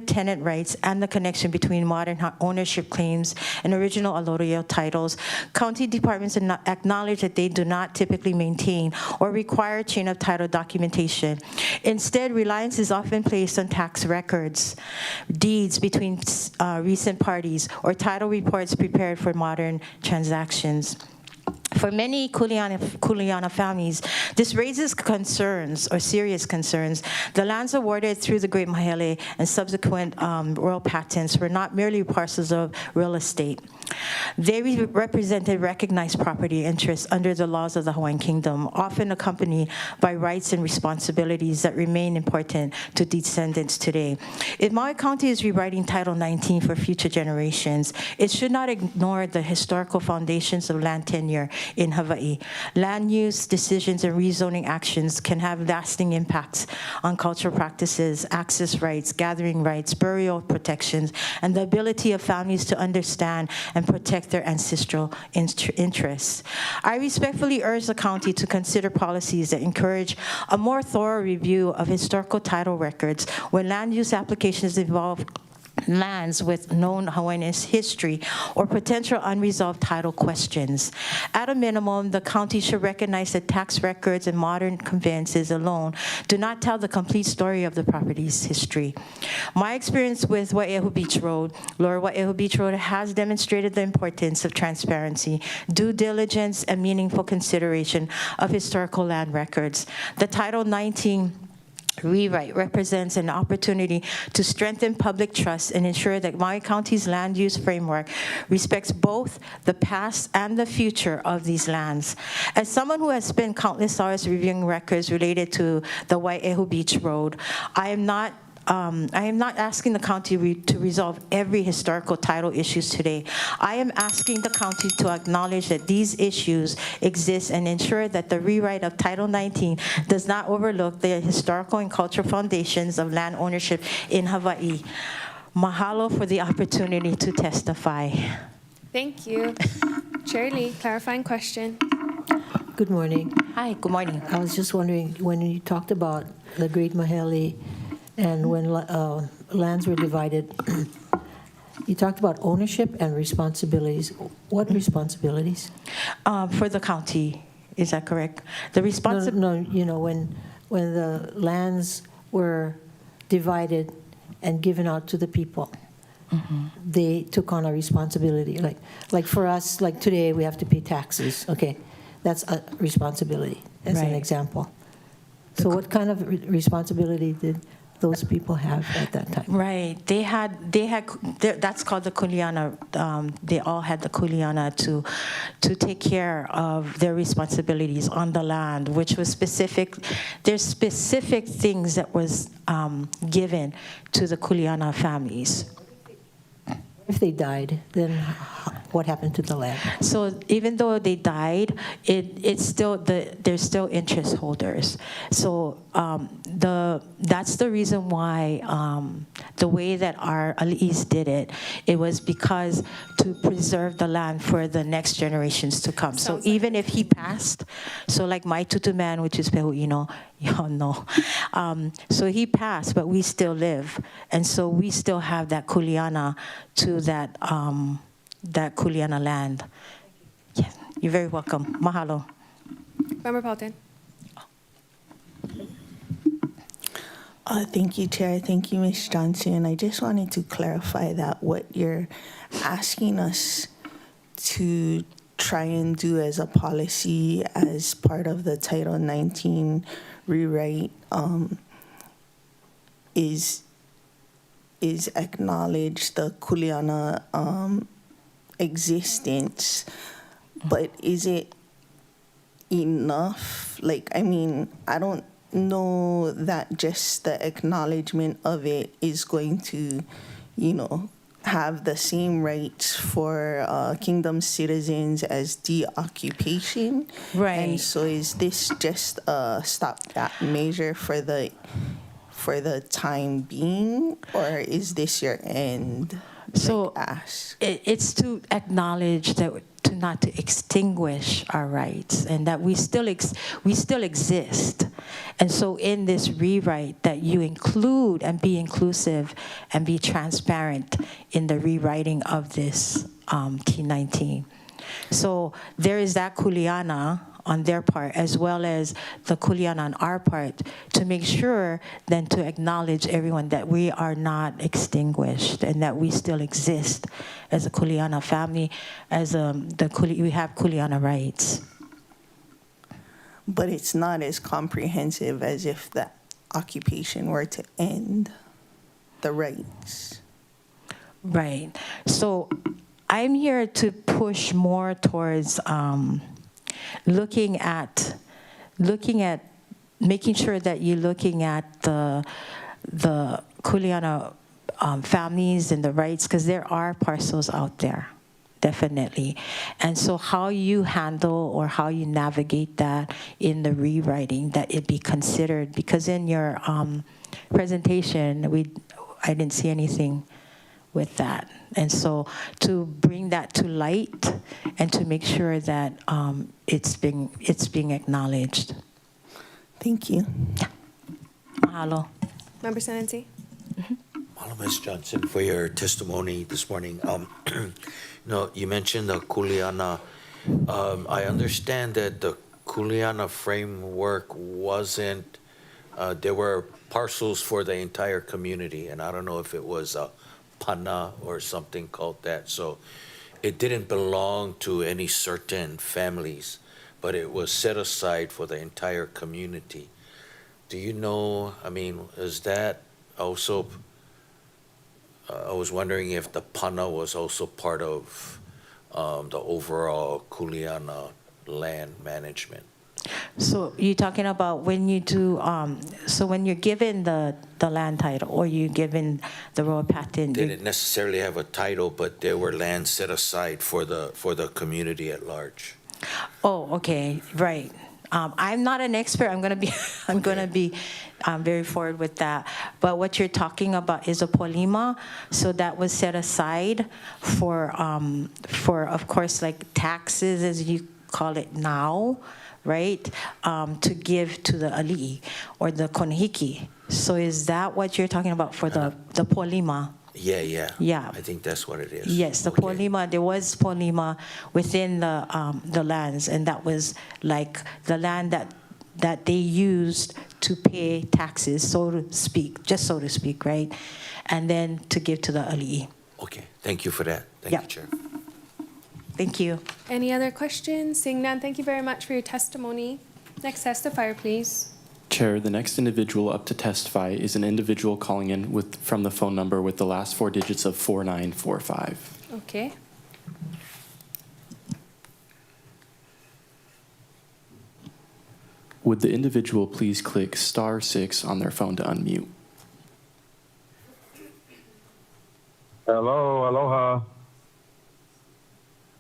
tenant rights, and the connection between modern ownership claims and original allodial titles, county departments acknowledge that they do not typically maintain or require chain of title documentation. Instead, reliance is often placed on tax records, deeds between recent parties, or title reports prepared for modern transactions. For many Kuleana families, this raises concerns, or serious concerns. The lands awarded through the Great Mahele and subsequent royal patents were not merely parcels of real estate. They represented recognized property interests under the laws of the Hawaiian Kingdom, often accompanied by rights and responsibilities that remain important to descendants today. If Maui County is rewriting Title 19 for future generations, it should not ignore the historical foundations of land tenure in Hawaii. Land use decisions and rezoning actions can have lasting impacts on cultural practices, access rights, gathering rights, burial protections, and the ability of families to understand and protect their ancestral interests. I respectfully urge the county to consider policies that encourage a more thorough review of historical title records when land use applications involve lands with known Hawaiian history or potential unresolved title questions. At a minimum, the county should recognize that tax records and modern conveyances alone do not tell the complete story of the property's history. My experience with Wai'ehu Beach Road, Lower Wai'ehu Beach Road, has demonstrated the importance of transparency, due diligence, and meaningful consideration of historical land records. The Title 19 rewrite represents an opportunity to strengthen public trust and ensure that Maui County's land use framework respects both the past and the future of these lands. As someone who has spent countless hours reviewing records related to the Wai'ehu Beach Road, I am not asking the county to resolve every historical title issues today. I am asking the county to acknowledge that these issues exist and ensure that the rewrite of Title 19 does not overlook the historical and cultural foundations of land ownership in Hawaii. Mahalo for the opportunity to testify. Thank you. Chair Lee, clarifying question. Good morning. Hi, good morning. I was just wondering, when you talked about the Great Mahele and when lands were divided, you talked about ownership and responsibilities. What responsibilities? For the county, is that correct? The No, you know, when the lands were divided and given out to the people, they took on a responsibility. Like for us, like today, we have to pay taxes. Okay, that's a responsibility, as an example. So what kind of responsibility did those people have at that time? Right. They had. That's called the kuleana. They all had the kuleana to take care of their responsibilities on the land, which was specific. There's specific things that was given to the kuleana families. If they died, then what happened to the land? So even though they died, it's still they're still interest holders. So that's the reason why the way that our ali'is did it, it was because to preserve the land for the next generations to come. So even if he passed, so like my tutu man, which is Pehu'ino, y'all know. So he passed, but we still live, and so we still have that kuleana to that kuleana land. Yes, you're very welcome. Mahalo. Member Paulton. Thank you, Chair. Thank you, Ms. Johnson. I just wanted to clarify that what you're asking us to try and do as a policy as part of the Title 19 rewrite is acknowledge the kuleana existence, but is it enough? Like, I mean, I don't know that just the acknowledgement of it is going to, have the same rights for kingdom citizens as deoccupation. Right. And so is this just a stopgap measure for the time being, or is this your end? So ask. It's to acknowledge that not to extinguish our rights, and that we still exist. And so in this rewrite, that you include and be inclusive and be transparent in the rewriting of this T19. So there is that kuleana on their part, as well as the kuleana on our part, to make sure then to acknowledge everyone that we are not extinguished and that we still exist as a kuleana family, as we have kuleana rights. But it's not as comprehensive as if the occupation were to end the rights. Right. So I'm here to push more towards looking at making sure that you're looking at the kuleana families and the rights, because there are parcels out there, definitely. And so how you handle or how you navigate that in the rewriting, that it be considered, because in your presentation, I didn't see anything with that. And so to bring that to light and to make sure that it's being acknowledged. Thank you. Mahalo. Member Senency? Mahalo, Ms. Johnson, for your testimony this morning. You mentioned the kuleana. I understand that the kuleana framework wasn't, there were parcels for the entire community, and I don't know if it was a pana or something called that. So it didn't belong to any certain families, but it was set aside for the entire community. Do you know, is that also, I was wondering if the pana was also part of the overall kuleana land management. So you're talking about when you do, so when you're given the land title or you're given the road patent. They didn't necessarily have a title, but there were lands set aside for the community at large. Oh, okay, right. I'm not an expert. I'm gonna be very forward with that. But what you're talking about is a polima, so that was set aside for of course, like taxes, as you call it now, right? To give to the ali'i or the konihiki. So is that what you're talking about for the polima? Yeah. Yeah. I think that's what it is. Yes, the polima, there was polima within the lands, and that was like the land that they used to pay taxes, so to speak, right? And then to give to the ali'i. Okay, thank you for that. Thank you, Chair. Thank you. Any other questions? Seeing none, thank you very much for your testimony. Next testifier, please. Chair, the next individual up to testify is an individual calling in from the phone number with the last four digits of 4945. Okay. Would the individual please click *6 on their phone to unmute? Hello, aloha.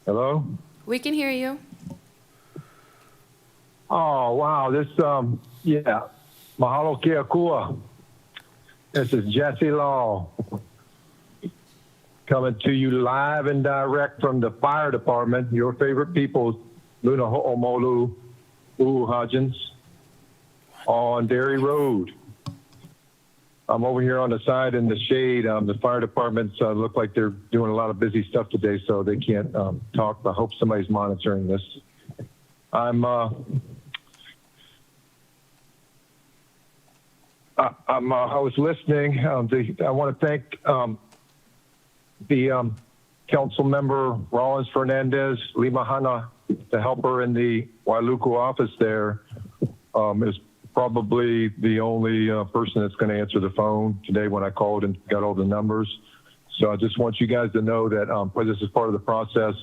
Hello? We can hear you. Oh, wow. Mahalo kia kua. This is Jesse Law coming to you live and direct from the fire department, your favorite people, Luna Ho'omolu Uhuhajans, on Dairy Road. I'm over here on the side in the shade. The fire departments look like they're doing a lot of busy stuff today, so they can't talk. I hope somebody's monitoring this. I was listening. I want to thank the council member Rollins Fernandez Limahana, the helper in the Wailuku office there, is probably the only person that's going to answer the phone today when I called and got all the numbers. So I just want you guys to know that this is part of the process.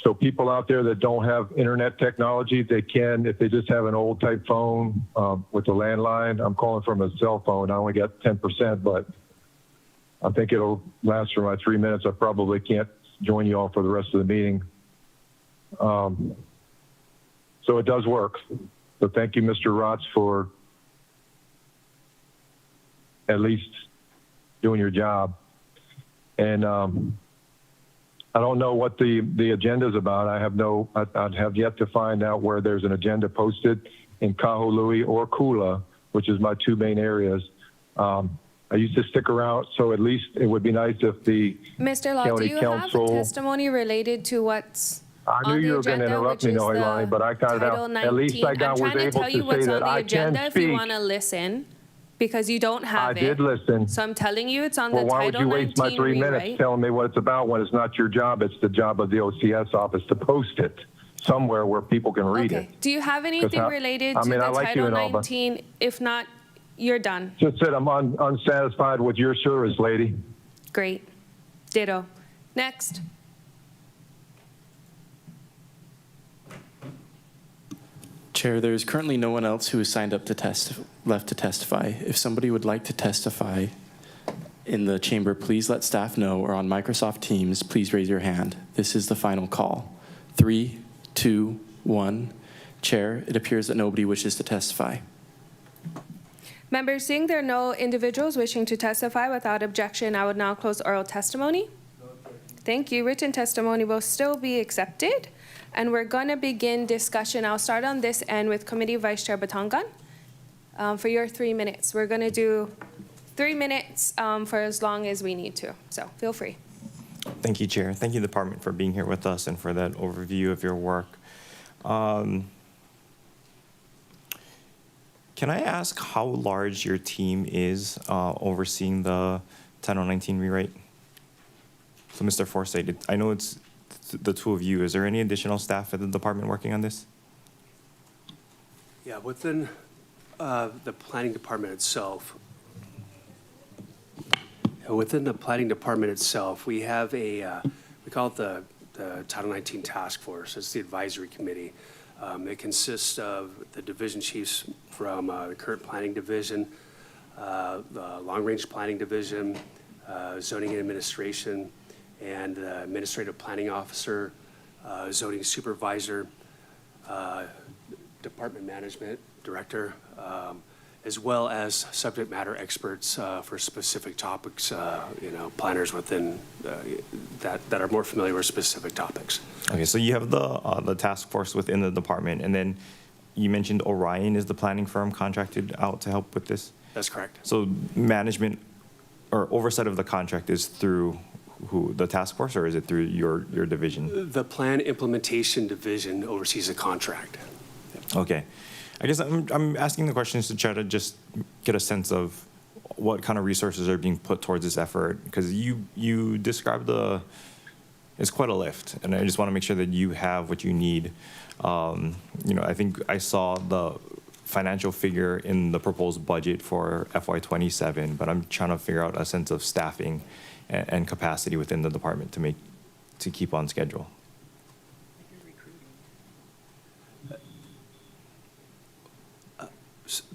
So people out there that don't have internet technology, they can, if they just have an old type phone with a landline. I'm calling from a cell phone. I only got 10%, but I think it'll last for my 3 minutes. I probably can't join you all for the rest of the meeting. So it does work. So thank you, Mr. Rotz, for at least doing your job. And I don't know what the agenda is about. I'd have yet to find out where there's an agenda posted in Kahului or Kula, which is my two main areas. I used to stick around, so at least it would be nice if the Mr. Law, do county you council. have testimony related to what's I knew on the you were going to agenda, interrupt which me, is the Noelani, but I got it Title out. 19? At least I got I'm was trying to able tell you to what's say on that the I agenda can if you speak. want to listen, because you don't have I it. did listen. So I'm telling you, it's on Well, the why would Title you waste my 19 3 minutes rewrite. telling me what it's about when it's not your job? It's the job of the OCS office to post it somewhere where people can read Okay. it. Do you have anything I- related I to mean, the I like you Title and all, but- 19? If not, you're done. Just said I'm unsatisfied with your service, lady. Great. Ditto. Next. Chair, there is currently no one else who is signed up left to testify. If somebody would like to testify in the chamber, please let staff know, or on Microsoft Teams, please raise your hand. This is the final call. 3, 2, 1. Chair, it appears that nobody wishes to testify. Members, seeing there are no individuals wishing to testify without objection, I would now close oral testimony. Thank you. Written testimony will still be accepted. And we're going to begin discussion. I'll start on this end with Committee Vice Chair Batangan for your 3 minutes. We're going to do 3 minutes for as long as we need to. So feel free. Thank you, Chair. Thank you, Department, for being here with us and for that overview of your work. Can I ask how large your team is overseeing the Title 19 rewrite? So, Mr. Forsythe, I know it's the two of you. Is there any additional staff at the department working on this? Yeah, within the planning department itself, we have we call it the Title 19 Task Force. It's the advisory committee. It consists of the division chiefs from the current planning division, the long-range planning division, zoning and administration, and the administrative planning officer, zoning supervisor, department management director, as well as subject matter experts for specific topics, planners within that are more familiar with specific topics. Okay, so you have the task force within the department, and then you mentioned Orion is the planning firm contracted out to help with this? That's correct. So management or oversight of the contract is through who, the task force, or is it through your division? The plan implementation division oversees the contract. Okay. I guess I'm asking the questions to try to just get a sense of what kind of resources are being put towards this effort, because you described it's quite a lift, and I just want to make sure that you have what you need. I think I saw the financial figure in the proposed budget for FY27, but I'm trying to figure out a sense of staffing and capacity within the department to keep on schedule.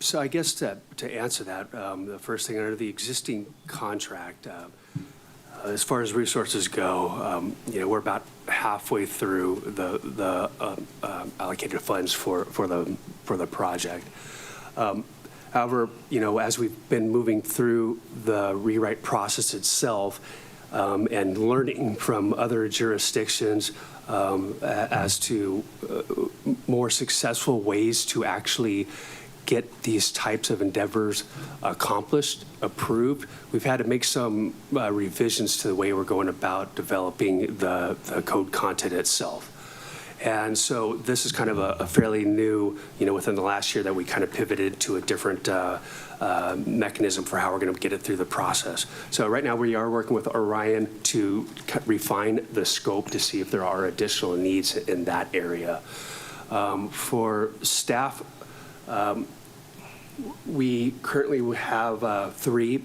So I guess to answer that, the first thing, under the existing contract, as far as resources go, we're about halfway through the allocated funds for the project. However, as we've been moving through the rewrite process itself and learning from other jurisdictions as to more successful ways to actually get these types of endeavors accomplished, approved, we've had to make some revisions to the way we're going about developing the code content itself. And so this is kind of a fairly new, within the last year that we kind of pivoted to a different mechanism for how we're going to get it through the process. So right now we are working with Orion to refine the scope to see if there are additional needs in that area. For staff, we currently have 3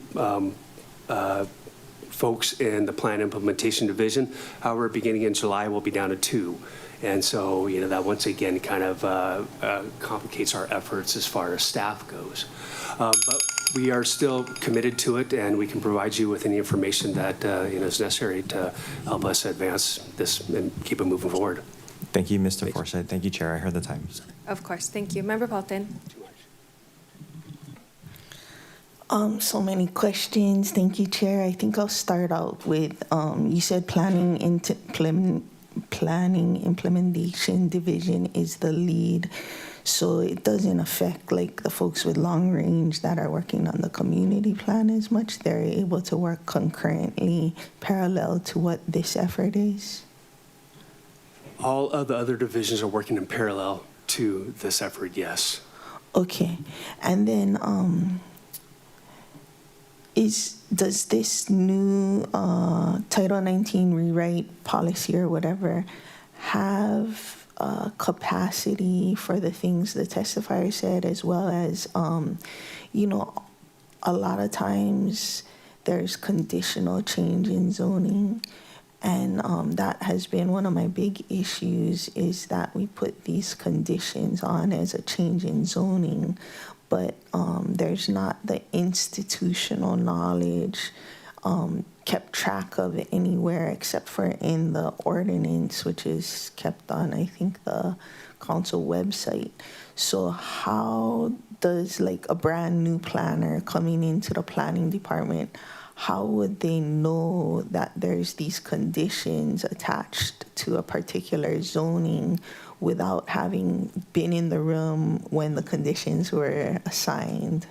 folks in the Plan Implementation Division. However, beginning in July, we'll be down to 2. And so, that once again kind of complicates our efforts as far as staff goes. But we are still committed to it, and we can provide you with any information that is necessary to help us advance this and keep it moving forward. Thank you, Mr. Forsyth. Thank you, Chair. I heard the time. Of course, thank you. Member Paulton. So many questions. Thank you, Chair. I think I'll start out with, you said Planning Implementation Division is the lead. So it doesn't affect like the folks with long range that are working on the community plan as much. They're able to work concurrently, parallel to what this effort is. All of the other divisions are working in parallel to this effort, yes. Okay. And then does this new Title 19 rewrite policy or whatever have capacity for the things the testifier said, as well as, a lot of times there's conditional change in zoning. And that has been one of my big issues, is that we put these conditions on as a change in zoning, but there's not the institutional knowledge kept track of anywhere except for in the ordinance, which is kept on, I think, the council website. So how does like a brand new planner coming into the planning department, how would they know that there's these conditions attached to a particular zoning without having been in the room when the conditions were assigned?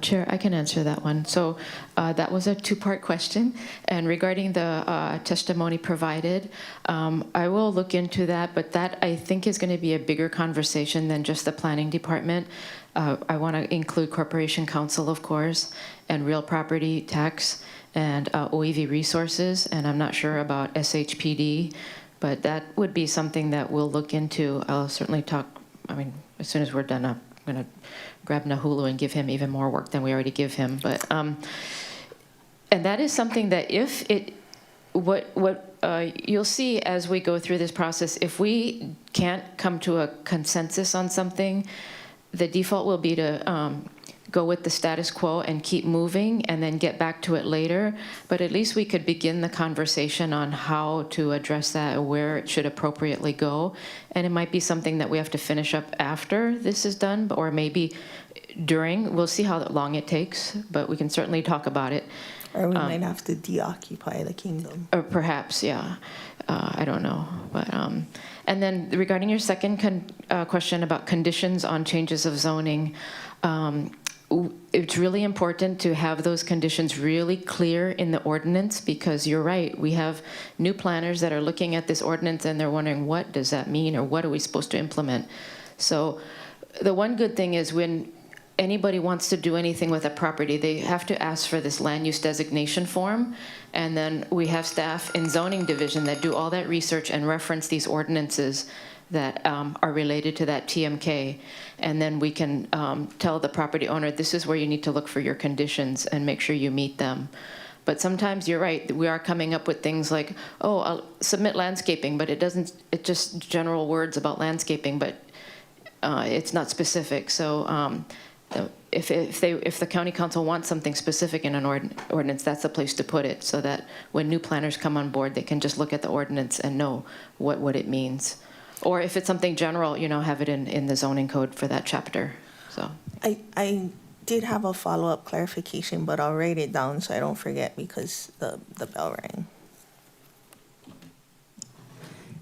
Chair, I can answer that one. So that was a two-part question. And regarding the testimony provided, I will look into that, but that I think is going to be a bigger conversation than just the planning department. I want to include Corporation Council, of course, and real property tax and OEV resources. And I'm not sure about SHPD, but that would be something that we'll look into. I'll certainly talk, as soon as we're done, I'm going to grab Nahulu and give him even more work than we already give him. But and that is something that if it, what you'll see as we go through this process, if we can't come to a consensus on something, the default will be to go with the status quo and keep moving and then get back to it later. But at least we could begin the conversation on how to address that, where it should appropriately go. And it might be something that we have to finish up after this is done, or maybe during. We'll see how long it takes, but we can certainly talk about it. Or we might have to deoccupy the kingdom. Or perhaps, yeah. I don't know. But and then regarding your second question about conditions on changes of zoning, it's really important to have those conditions really clear in the ordinance, because you're right, we have new planners that are looking at this ordinance and they're wondering, what does that mean, or what are we supposed to implement? So the one good thing is, when anybody wants to do anything with a property, they have to ask for this land use designation form, and then we have staff in zoning division that do all that research and reference these ordinances that are related to that TMK. And then we can tell the property owner, this is where you need to look for your conditions and make sure you meet them. But sometimes you're right, we are coming up with things like, oh, I'll submit landscaping, but it's just general words about landscaping, but it's not specific. So if the county council wants something specific in an ordinance, that's the place to put it, so that when new planners come on board, they can just look at the ordinance and know what it means. Or if it's something general, have it in the zoning code for that chapter. So I did have a follow-up clarification, but I'll write it down so I don't forget, because the bell rang.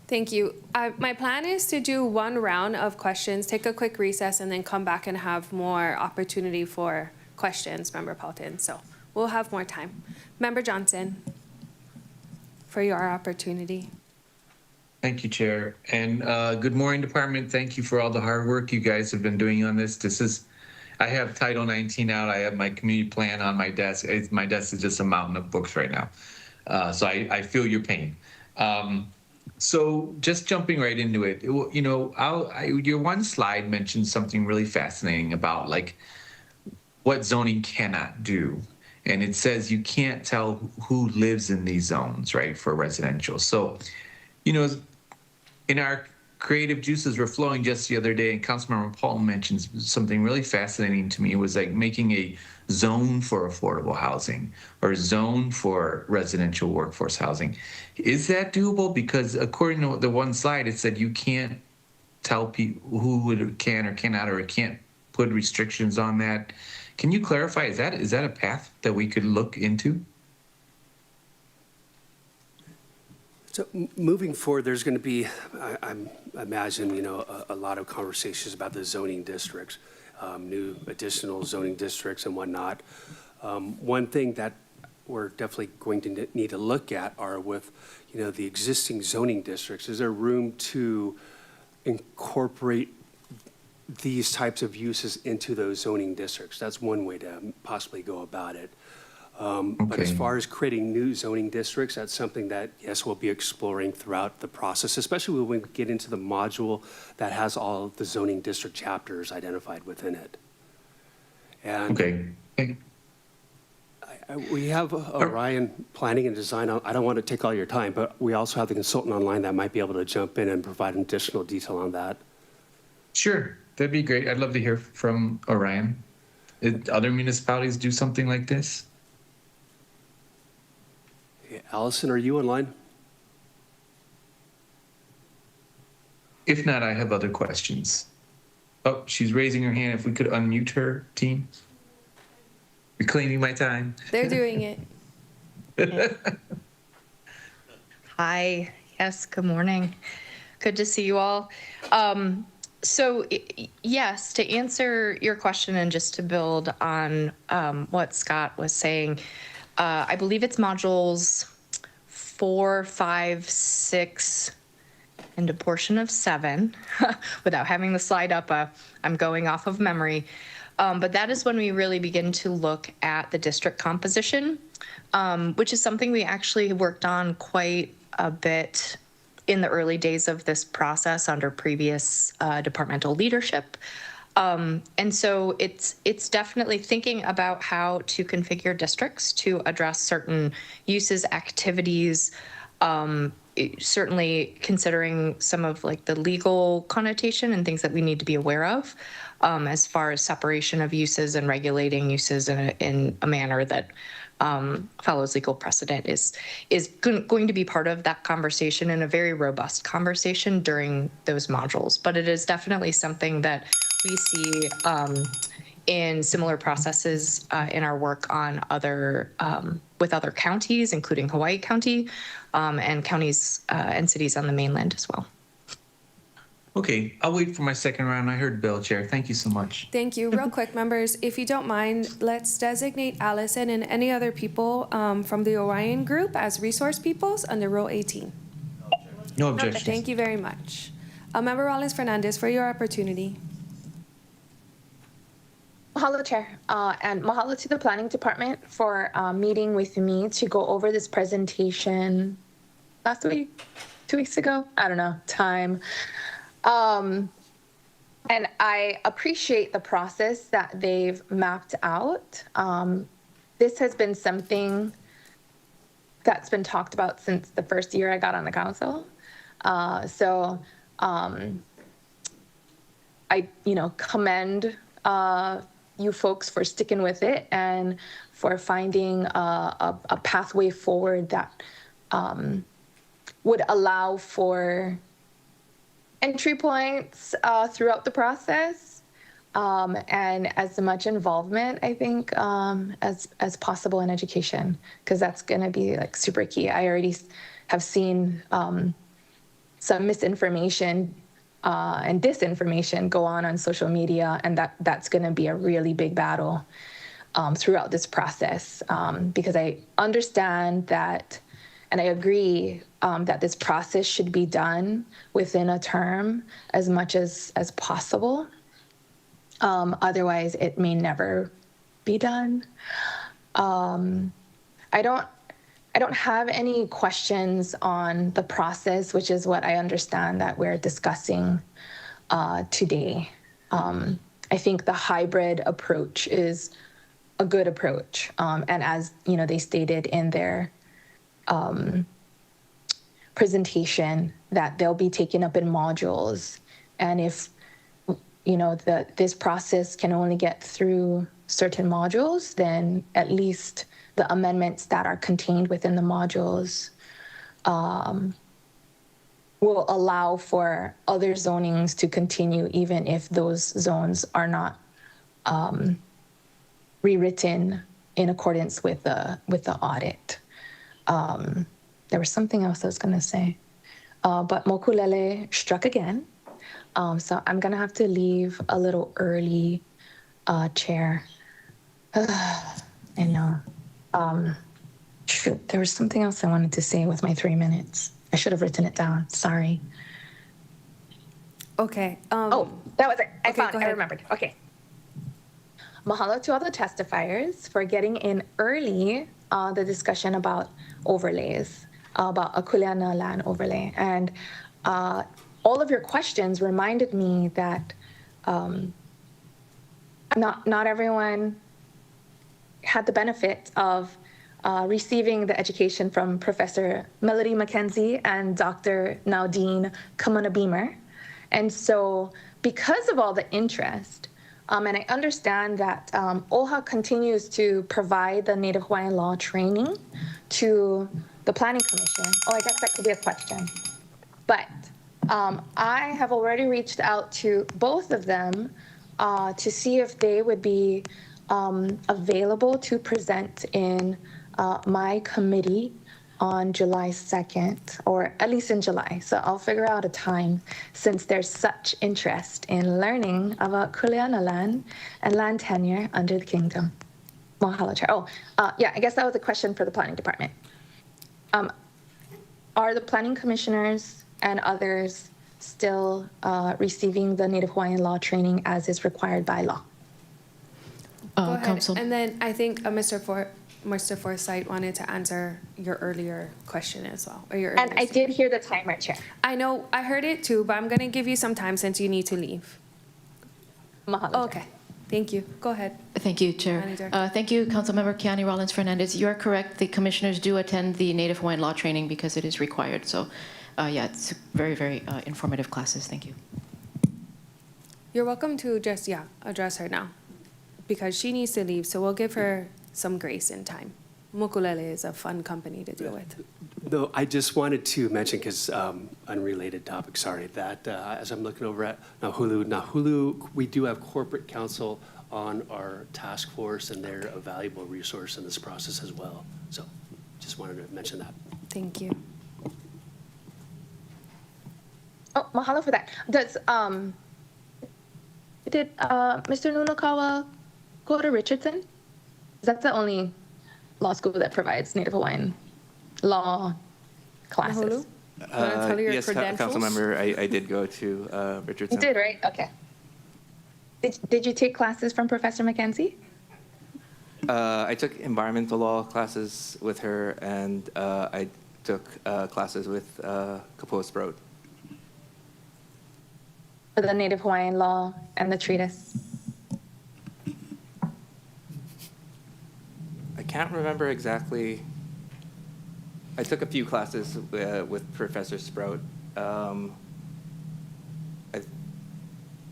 Thank you. My plan is to do one round of questions, take a quick recess, and then come back and have more opportunity for questions, Member Paulton. So we'll have more time. Member Johnson, for your opportunity. Thank you, Chair. And good morning, Department. Thank you for all the hard work you guys have been doing on this. I have Title 19 out. I have my community plan on my desk. My desk is just a mountain of books right now. So I feel your pain. So just jumping right into it, your one slide mentioned something really fascinating about like what zoning cannot do. and it says you can't tell who lives in these zones, right, for residential. So, in our creative juices were flowing just the other day, and Councilmember Paul mentioned something really fascinating to me. It was like making a zone for affordable housing or zone for residential workforce housing. Is that doable? Because according to the one slide, it said you can't tell people who can or cannot, or can't put restrictions on that. Can you clarify, is that a path that we could look into? So moving forward, there's going to be, I imagine, a lot of conversations about the zoning districts, new additional zoning districts and whatnot. One thing that we're definitely going to need to look at are with, the existing zoning districts. Is there room to incorporate these types of uses into those zoning districts? That's one way to possibly go about it. But as far as creating new zoning districts, that's something that, yes, we'll be exploring throughout the process, especially when we get into the module that has all of the zoning district chapters identified within it. And we have Orion Planning and Design. I don't want to take all your time, but we also have the consultant online that might be able to jump in and provide additional detail on that. Sure, that'd be great. I'd love to hear from Orion. Did other municipalities do something like this? Allison, are you online? If not, I have other questions. Oh, she's raising her hand. If we could unmute her, team. Reclaiming my time. They're doing it. Hi. Yes, good morning. Good to see you all. So yes, to answer your question and just to build on what Scott was saying, I believe it's modules 4, 5, 6, and a portion of 7. Without having the slide up, I'm going off of memory. But that is when we really begin to look at the district composition, which is something we actually worked on quite a bit in the early days of this process under previous departmental leadership. And so it's definitely thinking about how to configure districts to address certain uses, activities, certainly considering some of like the legal connotation and things that we need to be aware of as far as separation of uses and regulating uses in a manner that follows legal precedent is going to be part of that conversation and a very robust conversation during those modules. But it is definitely something that we see in similar processes in our work on with other counties, including Hawaii County and counties and cities on the mainland as well. Okay, I'll wait for my second round. I heard Bill, Chair. Thank you so much. Thank you. Real quick, members, if you don't mind, let's designate Allison and any other people from the Orion group as resource peoples under Rule 18. No objections. Thank you very much. Member Rollins-Fernandez, for your opportunity. Mahalo, Chair, and mahalo to the Planning Department for meeting with me to go over this presentation last week, 2 weeks ago, I don't know, time. And I appreciate the process that they've mapped out. This has been something that's been talked about since the first year I got on the council. So I, commend you folks for sticking with it and for finding a pathway forward that would allow for entry points throughout the process and as much involvement, I think, as possible in education, because that's going to be like super key. I already have seen some misinformation and disinformation go on social media, and that's going to be a really big battle throughout this process, because I understand that, and I agree that this process should be done within a term as much as possible. Otherwise, it may never be done. I don't have any questions on the process, which is what I understand that we're discussing today. I think the hybrid approach is a good approach. And as they stated in their presentation, that they'll be taken up in modules. And if this process can only get through certain modules, then at least the amendments that are contained within the modules will allow for other zonings to continue, even if those zones are not rewritten in accordance with the audit. There was something else I was going to say, but Mokulele struck again. So I'm going to have to leave a little early, Chair. I know. Shoot, there was something else I wanted to say with my 3 minutes. I should have written it down. Sorry. Okay. Oh, that was it. I found it. go I ahead. remembered. Okay. Mahalo to all the testifiers for getting in early the discussion about overlays, about a Kuleana land overlay. And all of your questions reminded me that not everyone had the benefit of receiving the education from Professor Melody McKenzie and Dr. Naudine Kamana-Beamer. And so because of all the interest, and I understand that OHA continues to provide the Native Hawaiian law training to the Planning Commission. Oh, I guess that could be a question. But I have already reached out to both of them to see if they would be available to present in my committee on July 2nd, or at least in July. So I'll figure out a time, since there's such interest in learning about Kuleana land and land tenure under the kingdom. Mahalo, Chair. Oh, yeah, I guess that was a question for the planning department. Are the planning commissioners and others still receiving the Native Hawaiian law training as is required by law? Go ahead. Council. And then I think Mr. Forsyth wanted to answer your earlier question as well. Or your And earlier I statement. did hear the timer, Chair. I know, I heard it too, but I'm going to give you some time since you need to leave. Mahalo, Chair. Okay, thank you. Go ahead. Thank you, Chair. Planning Director. Thank you, Councilmember Kiani Rollins Fernandez. You are correct. The commissioners do attend the Native Hawaiian law training because it is required. So, yeah, it's very, very informative classes. Thank you. You're welcome to just, address her now, because she needs to leave, so we'll give her some grace and time. Mokulele is a fun company to deal with. No, I just wanted to mention, because unrelated topic, sorry, that as I'm looking over at Nahulu, we do have corporate counsel on our task force, and they're a valuable resource in this process as well. So just wanted to mention that. Thank you. Oh, mahalo for that. Did Mr. Nunakawa go to Richardson? Is that the only law school that provides Native Hawaiian law classes? Nahulu? Wanna tell your Yes, credentials? Councilmember, I did go to Richardson. You did, right? Okay. Did you take classes from Professor McKenzie? I took environmental law classes with her, and I took classes with Kapoa Sprout. For the Native Hawaiian law and the treatise? I can't remember exactly. I took a few classes with Professor Sprout. I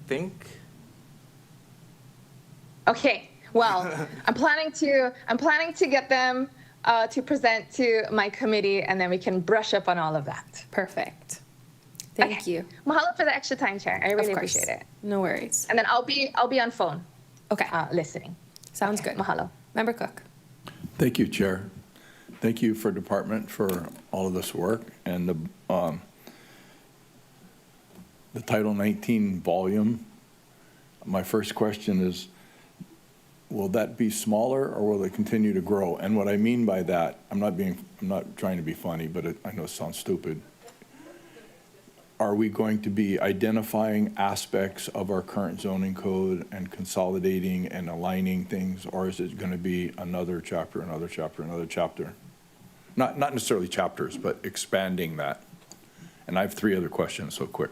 think. Okay. Well, I'm planning to get them to present to my committee, and then we can brush up on all of that. Perfect. Thank you. Mahalo for the extra time, Chair. I really Of course. appreciate it. No worries. And then I'll be on phone. Okay. Listening. Sounds Okay, good. Mahalo. Member Cook. Thank you, Chair. Thank you for department for all of this work, and the Title 19 volume. My first question is, will that be smaller or will it continue to grow? And what I mean by that, I'm not trying to be funny, but I know it sounds stupid. Are we going to be identifying aspects of our current zoning code and consolidating and aligning things, or is it going to be another chapter, another chapter, another chapter? Not necessarily chapters, but expanding that. And I have 3 other questions, so quick.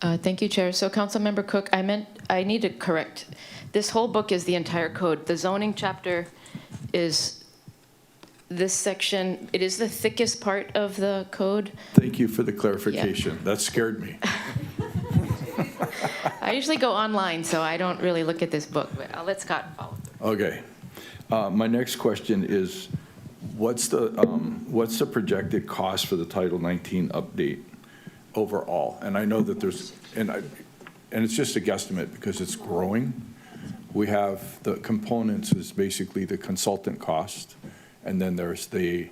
Thank you, Chair. So, Councilmember Cook, I need to correct. this whole book is the entire code. The zoning chapter is this section. It is the thickest part of the code. Thank you for the clarification. That scared me. I usually go online, so I don't really look at this book, but I'll let Scott follow through. Okay. My next question is, what's the projected cost for the Title 19 update overall? And I know that there's, and it's just a guesstimate because it's growing. We have the components is basically the consultant cost, and then there's the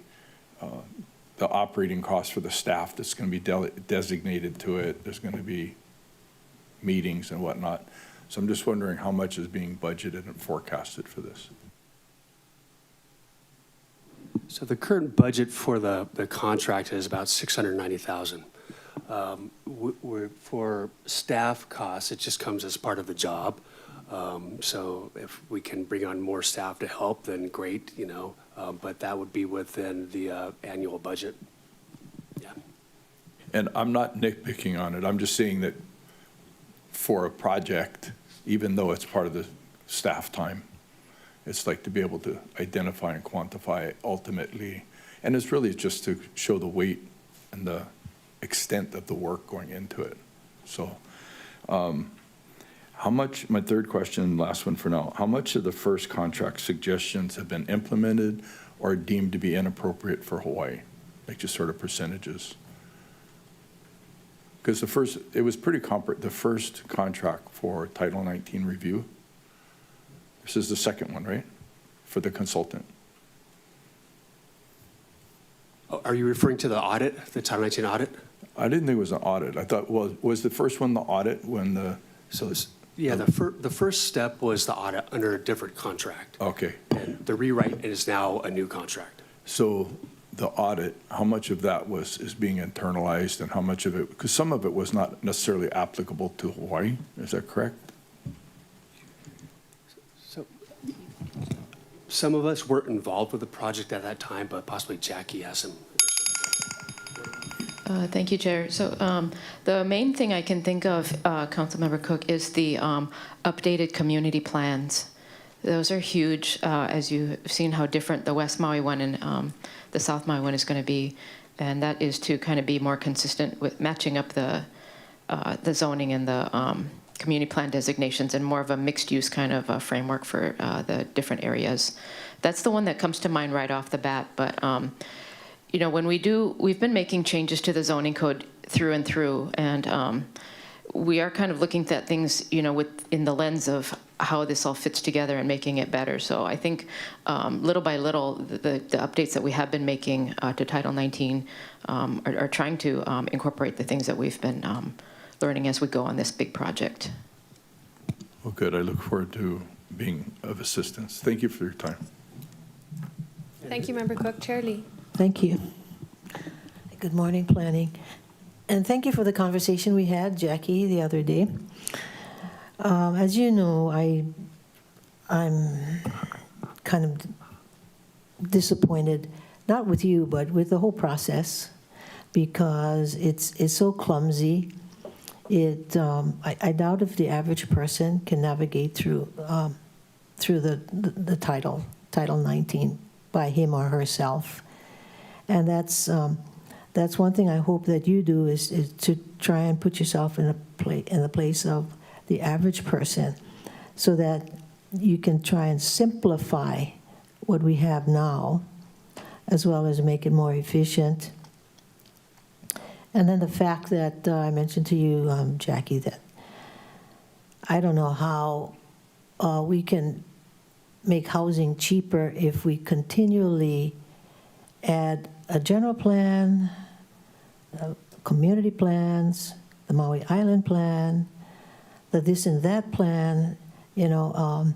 operating cost for the staff that's going to be designated to it. There's going to be meetings and whatnot. So I'm just wondering how much is being budgeted and forecasted for this. So the current budget for the contract is about $690,000. For staff costs, it just comes as part of the job. So if we can bring on more staff to help, then great, you know, but that would be within the annual budget. Yeah. And I'm not nitpicking on it. I'm just saying that for a project, even though it's part of the staff time, it's like to be able to identify and quantify it ultimately. And it's really just to show the weight and the extent of the work going into it. So how much, my third question, last one for now, how much of the first contract suggestions have been implemented or deemed to be inappropriate for Hawaii? Like just sort of percentages. Because it was pretty the first contract for Title 19 review. This is the second one, right? For the consultant. Are you referring to the audit, the Title 19 audit? I didn't think it was an audit. I thought, well, was the first one the audit when the... So yeah, the first step was the audit under a different contract. Okay. And the rewrite is now a new contract. So the audit, how much of that is being internalized and how much of it, because some of it was not necessarily applicable to Hawaii, is that correct? So some of us weren't involved with the project at that time, but possibly Jackie has some. Thank you, Chair. So the main thing I can think of, Councilmember Cook, is the updated community plans. Those are huge, as you've seen how different the West Maui one and the South Maui one is going to be, and that is to kind of be more consistent with matching up the zoning and the community plan designations and more of a mixed-use kind of a framework for the different areas. That's the one that comes to mind right off the bat, but you know, when we've been making changes to the zoning code through and through, and we are kind of looking at things, you know, in the lens of how this all fits together and making it better. So I think little by little, the updates that we have been making to Title 19 are trying to incorporate the things that we've been learning as we go on this big project. Well, good. I look forward to being of assistance. Thank you for your time. Thank you, Member Cook. Chair Lee. Thank you. Good morning, Planning. And thank you for the conversation we had, Jackie, the other day. As you know, I'm kind of disappointed, not with you, but with the whole process, because it's so clumsy. I doubt if the average person can navigate through the Title 19 by him or herself. And that's one thing I hope that you do is to try and put yourself in the place of the average person, so that you can try and simplify what we have now, as well as make it more efficient. And then the fact that I mentioned to you, Jackie, that I don't know how we can make housing cheaper if we continually add a general plan, community plans, the Maui Island plan, the this and that plan, you know,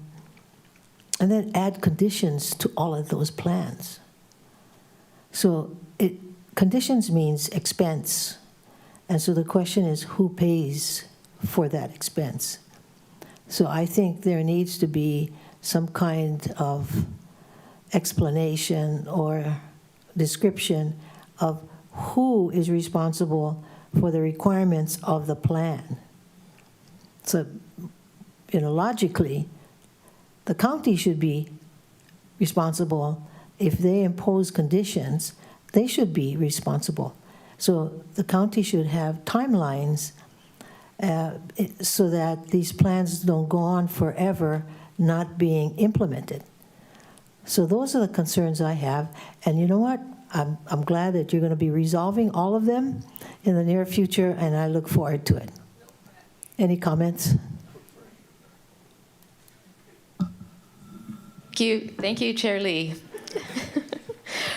and then add conditions to all of those plans. So conditions means expense. And so the question is, who pays for that expense? So I think there needs to be some kind of explanation or description of who is responsible for the requirements of the plan. So, you know, logically, The county should be responsible. If they impose conditions, they should be responsible. So the county should have timelines so that these plans don't go on forever not being implemented. So those are the concerns I have. And you know what? I'm glad that you're going to be resolving all of them in the near future, and I look forward to it. Any comments? Thank you, Chair Lee.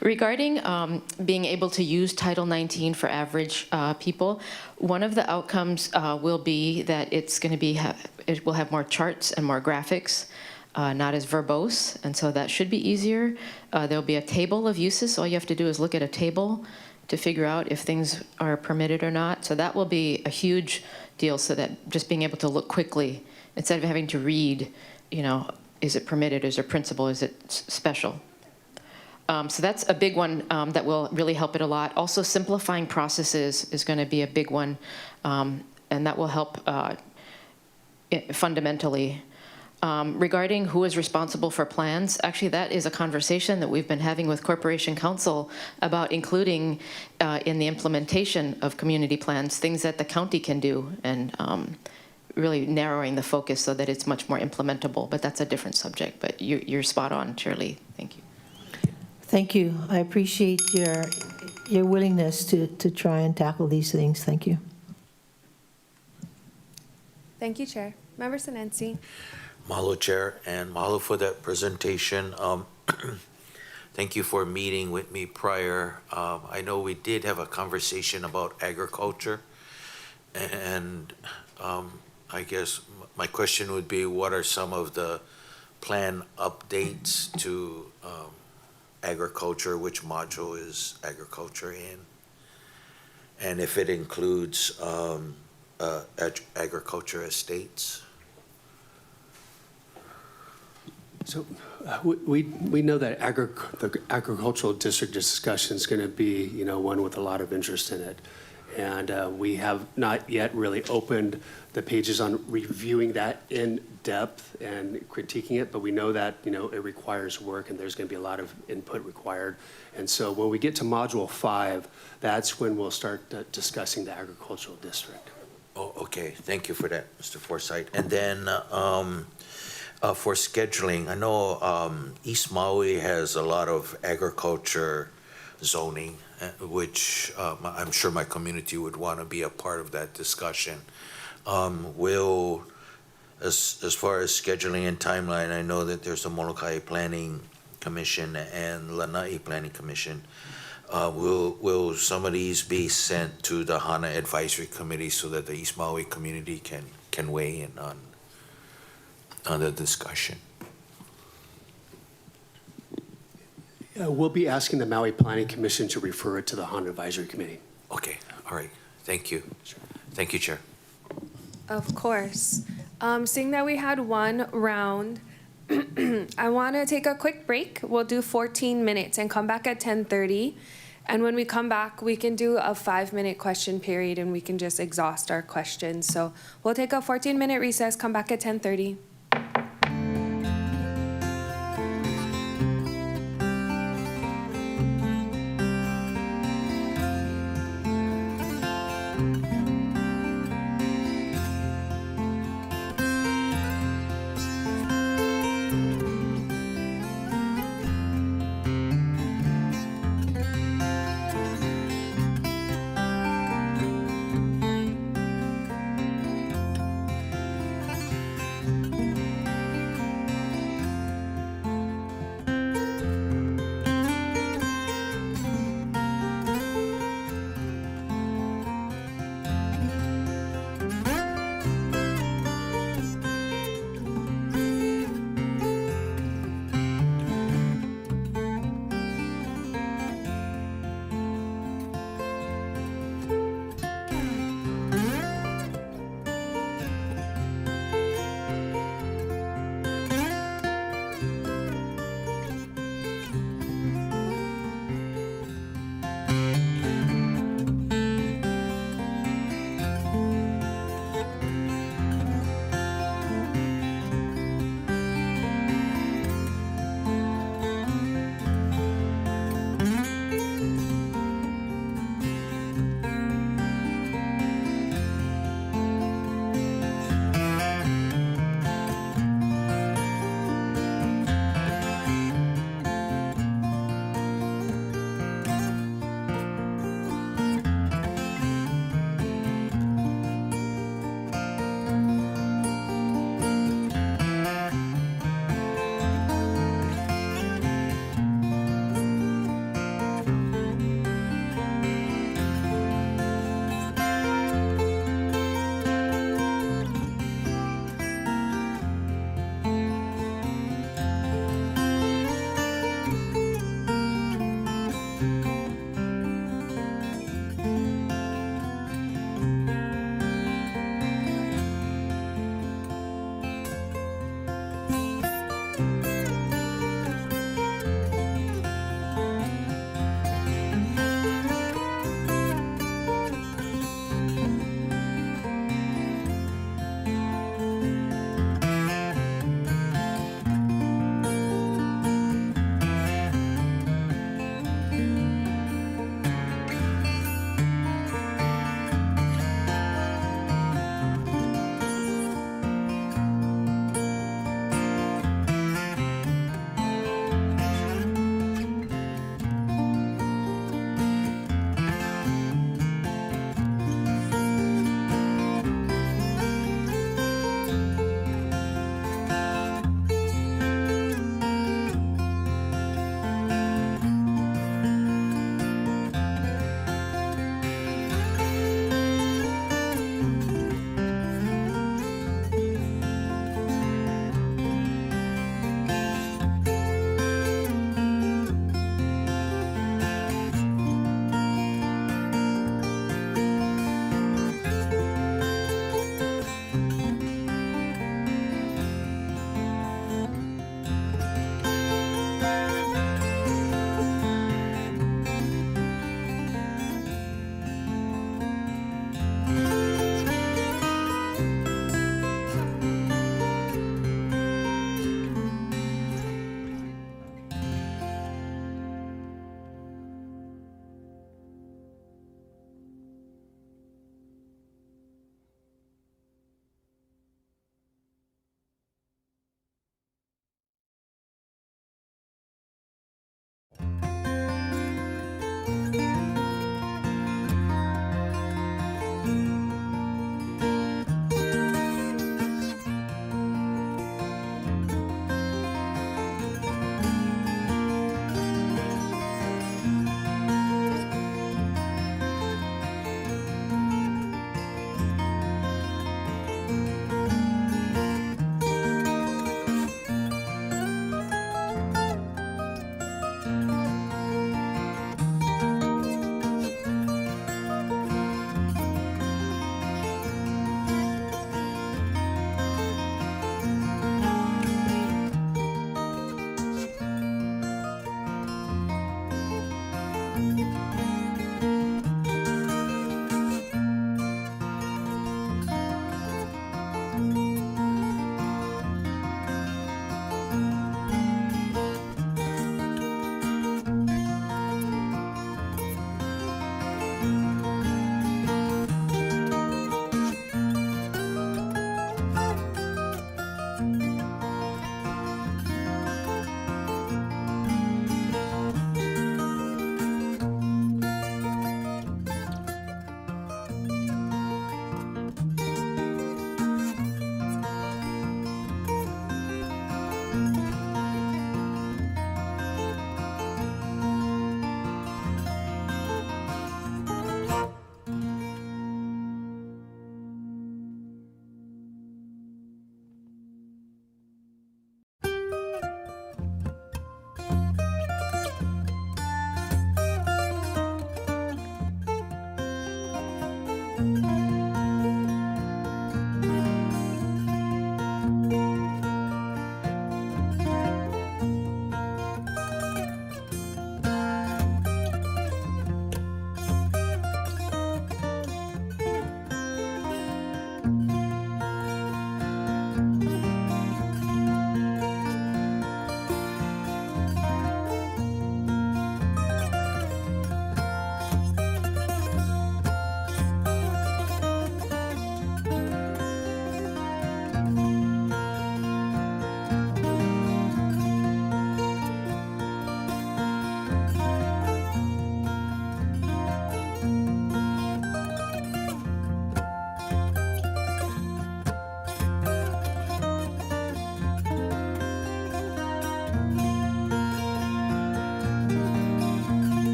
Regarding being able to use Title 19 for average people, one of the outcomes will be that it's going to be it will have more charts and more graphics, not as verbose, and so that should be easier. There'll be a table of uses. All you have to do is look at a table to figure out if things are permitted or not. So that will be a huge deal, so that just being able to look quickly instead of having to read, you know, is it permitted, is it principal, is it special? So that's a big one that will really help it a lot. Also, simplifying processes is going to be a big one, and that will help fundamentally. Regarding who is responsible for plans, actually that is a conversation that we've been having with Corporation Council about including in the implementation of community plans things that the county can do, and really narrowing the focus so that it's much more implementable. But that's a different subject. But you're spot on, Shirley. Thank you. Thank you. I appreciate your willingness to try and tackle these things. Thank you. Thank you, Chair. Member Sinensi. Mahalo, Chair, and mahalo for that presentation. Thank you for meeting with me prior. I know we did have a conversation about agriculture, and I guess my question would be, what are some of the plan updates to agriculture? Which module is agriculture in? And if it includes agriculture estates? So we know that the agricultural district discussion is going to be, you know, one with a lot of interest in it. And we have not yet really opened the pages on reviewing that in depth and critiquing it, but we know that, you know, it requires work and there's going to be a lot of input required. And so when we get to Module 5, that's when we'll start discussing the agricultural district. Oh, okay. Thank you for that, Mr. Forsythe. And then for scheduling, I know East Maui has a lot of agriculture zoning, which I'm sure my community would want to be a part of that discussion. As far as scheduling and timeline, I know that there's a Molokai Planning Commission and Lanai Planning Commission. Will some of these be sent to the HANA Advisory Committee so that the East Maui community can weigh in on the discussion? We'll be asking the Maui Planning Commission to refer it to the HANA Advisory Committee. Okay, all right. Thank you. Sure. Thank you, Chair. Of course. Seeing that we had one round, I want to take a quick break. We'll do 14 minutes and come back at 10:30. And when we come back, we can do a 5-minute question period and we can just exhaust our questions. So we'll take a 14-minute recess, come back at 10:30.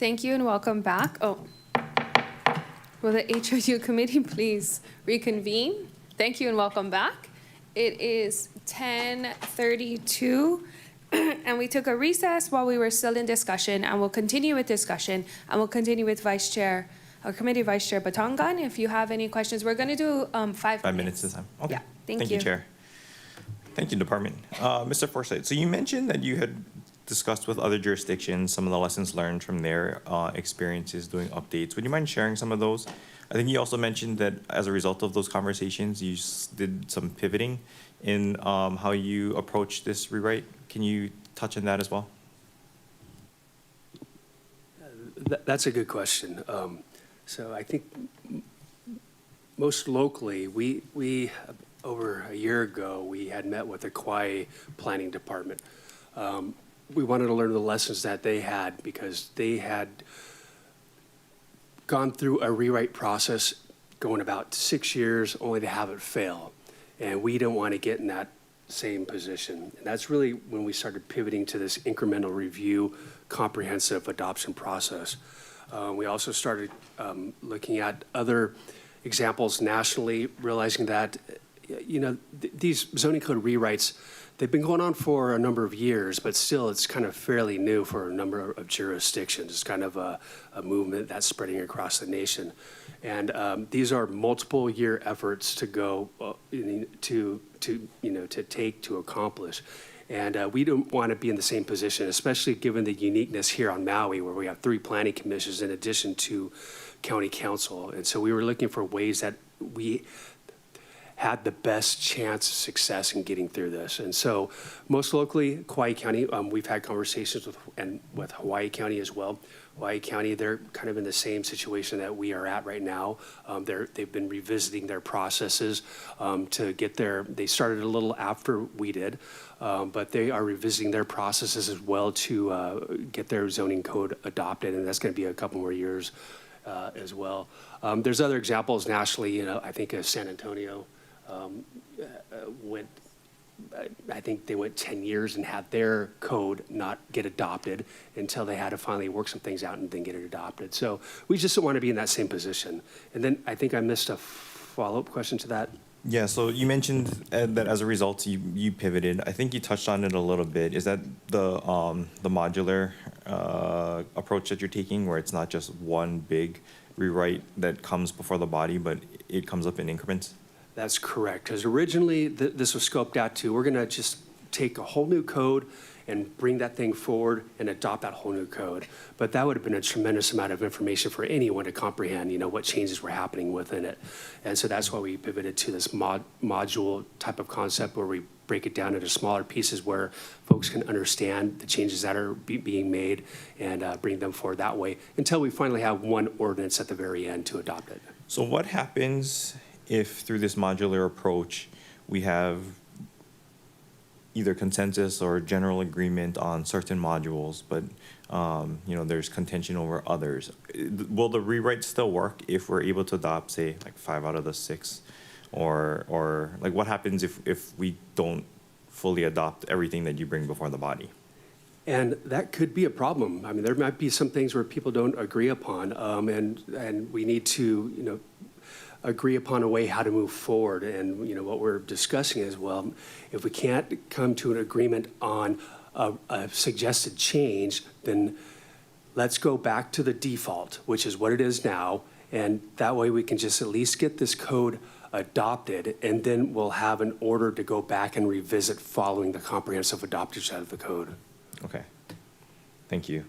Thank you and welcome back. Oh, will the HLU committee please reconvene? Thank you and welcome back. It is 10:32 and we took a recess while we were still in discussion, and we'll continue with discussion, and we'll continue with Committee Vice Chair Batongan. If you have any questions, we're going to do 5 minutes this time. Okay. Yeah, thank you, Chair. Thank you, Department. Mr. Forsyth, so you mentioned that you had discussed with other jurisdictions some of the lessons learned from their experiences doing updates. Would you mind sharing some of those? I think you also mentioned that as a result of those conversations, you did some pivoting in how you approach this rewrite. Can you touch on that as well? That's a good question. So I think most locally, we over a year ago, we had met with the Kauai Planning Department. We wanted to learn the lessons that they had, because they had gone through a rewrite process going about 6 years only to have it fail. And we don't want to get in that same position. And that's really when we started pivoting to this incremental review, comprehensive adoption process. We also started looking at other examples nationally, realizing that, these zoning code rewrites, they've been going on for a number of years, but still it's kind of fairly new for a number of jurisdictions. It's kind of a movement that's spreading across the nation. And these are multiple year efforts to go, to accomplish. And we don't want to be in the same position, especially given the uniqueness here on Maui, where we have 3 planning commissions in addition to county council. And so we were looking for ways that we had the best chance of success in getting through this. And so most locally, Kauai County, we've had conversations with Hawaii County as well. Hawaii County, they're kind of in the same situation that we are at right now. They've been revisiting their processes to get there. They started a little after we did, but they are revisiting their processes as well to get their zoning code adopted, and that's going to be a couple more years as well. There's other examples nationally. I think San Antonio I think they went 10 years and had their code not get adopted until they had to finally work some things out and then get it adopted. So we just don't want to be in that same position. And then I think I missed a follow-up question to that. Yeah, so you mentioned that as a result, you pivoted. I think you touched on it a little bit. Is that the modular approach that you're taking, where it's not just one big rewrite that comes before the body, but it comes up in increments? That's correct, because originally this was scoped out to, we're going to just take a whole new code and bring that thing forward and adopt that whole new code. But that would have been a tremendous amount of information for anyone to comprehend, what changes were happening within it. And so that's why we pivoted to this module type of concept, where we break it down into smaller pieces where folks can understand the changes that are being made and bring them forward that way until we finally have one ordinance at the very end to adopt it. So what happens if through this modular approach we have either consensus or general agreement on certain modules, but there's contention over others? Will the rewrite still work if we're able to adopt, say, like 5 out of the 6, or like what happens if we don't fully adopt everything that you bring before the body? And that could be a problem. I mean, there might be some things where people don't agree upon, and we need to, agree upon a way how to move forward. And what we're discussing is, well, if we can't come to an agreement on a suggested change, then let's go back to the default, which is what it is now, and that way we can just at least get this code adopted, and then we'll have an order to go back and revisit following the comprehensive adoption of the code. Okay, thank you.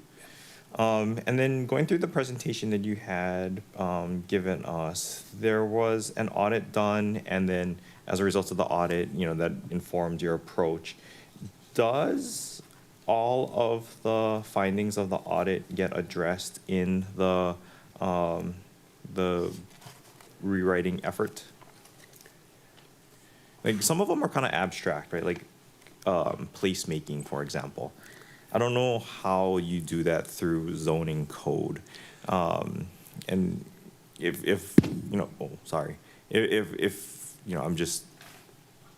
And then going through the presentation that you had given us, there was an audit done, and then as a result of the audit, that informed your approach. Does all of the findings of the audit get addressed in the rewriting effort? Like, some of them are kind of abstract, right? Like placemaking, for example. I don't know how you do that through zoning code. And if I'm just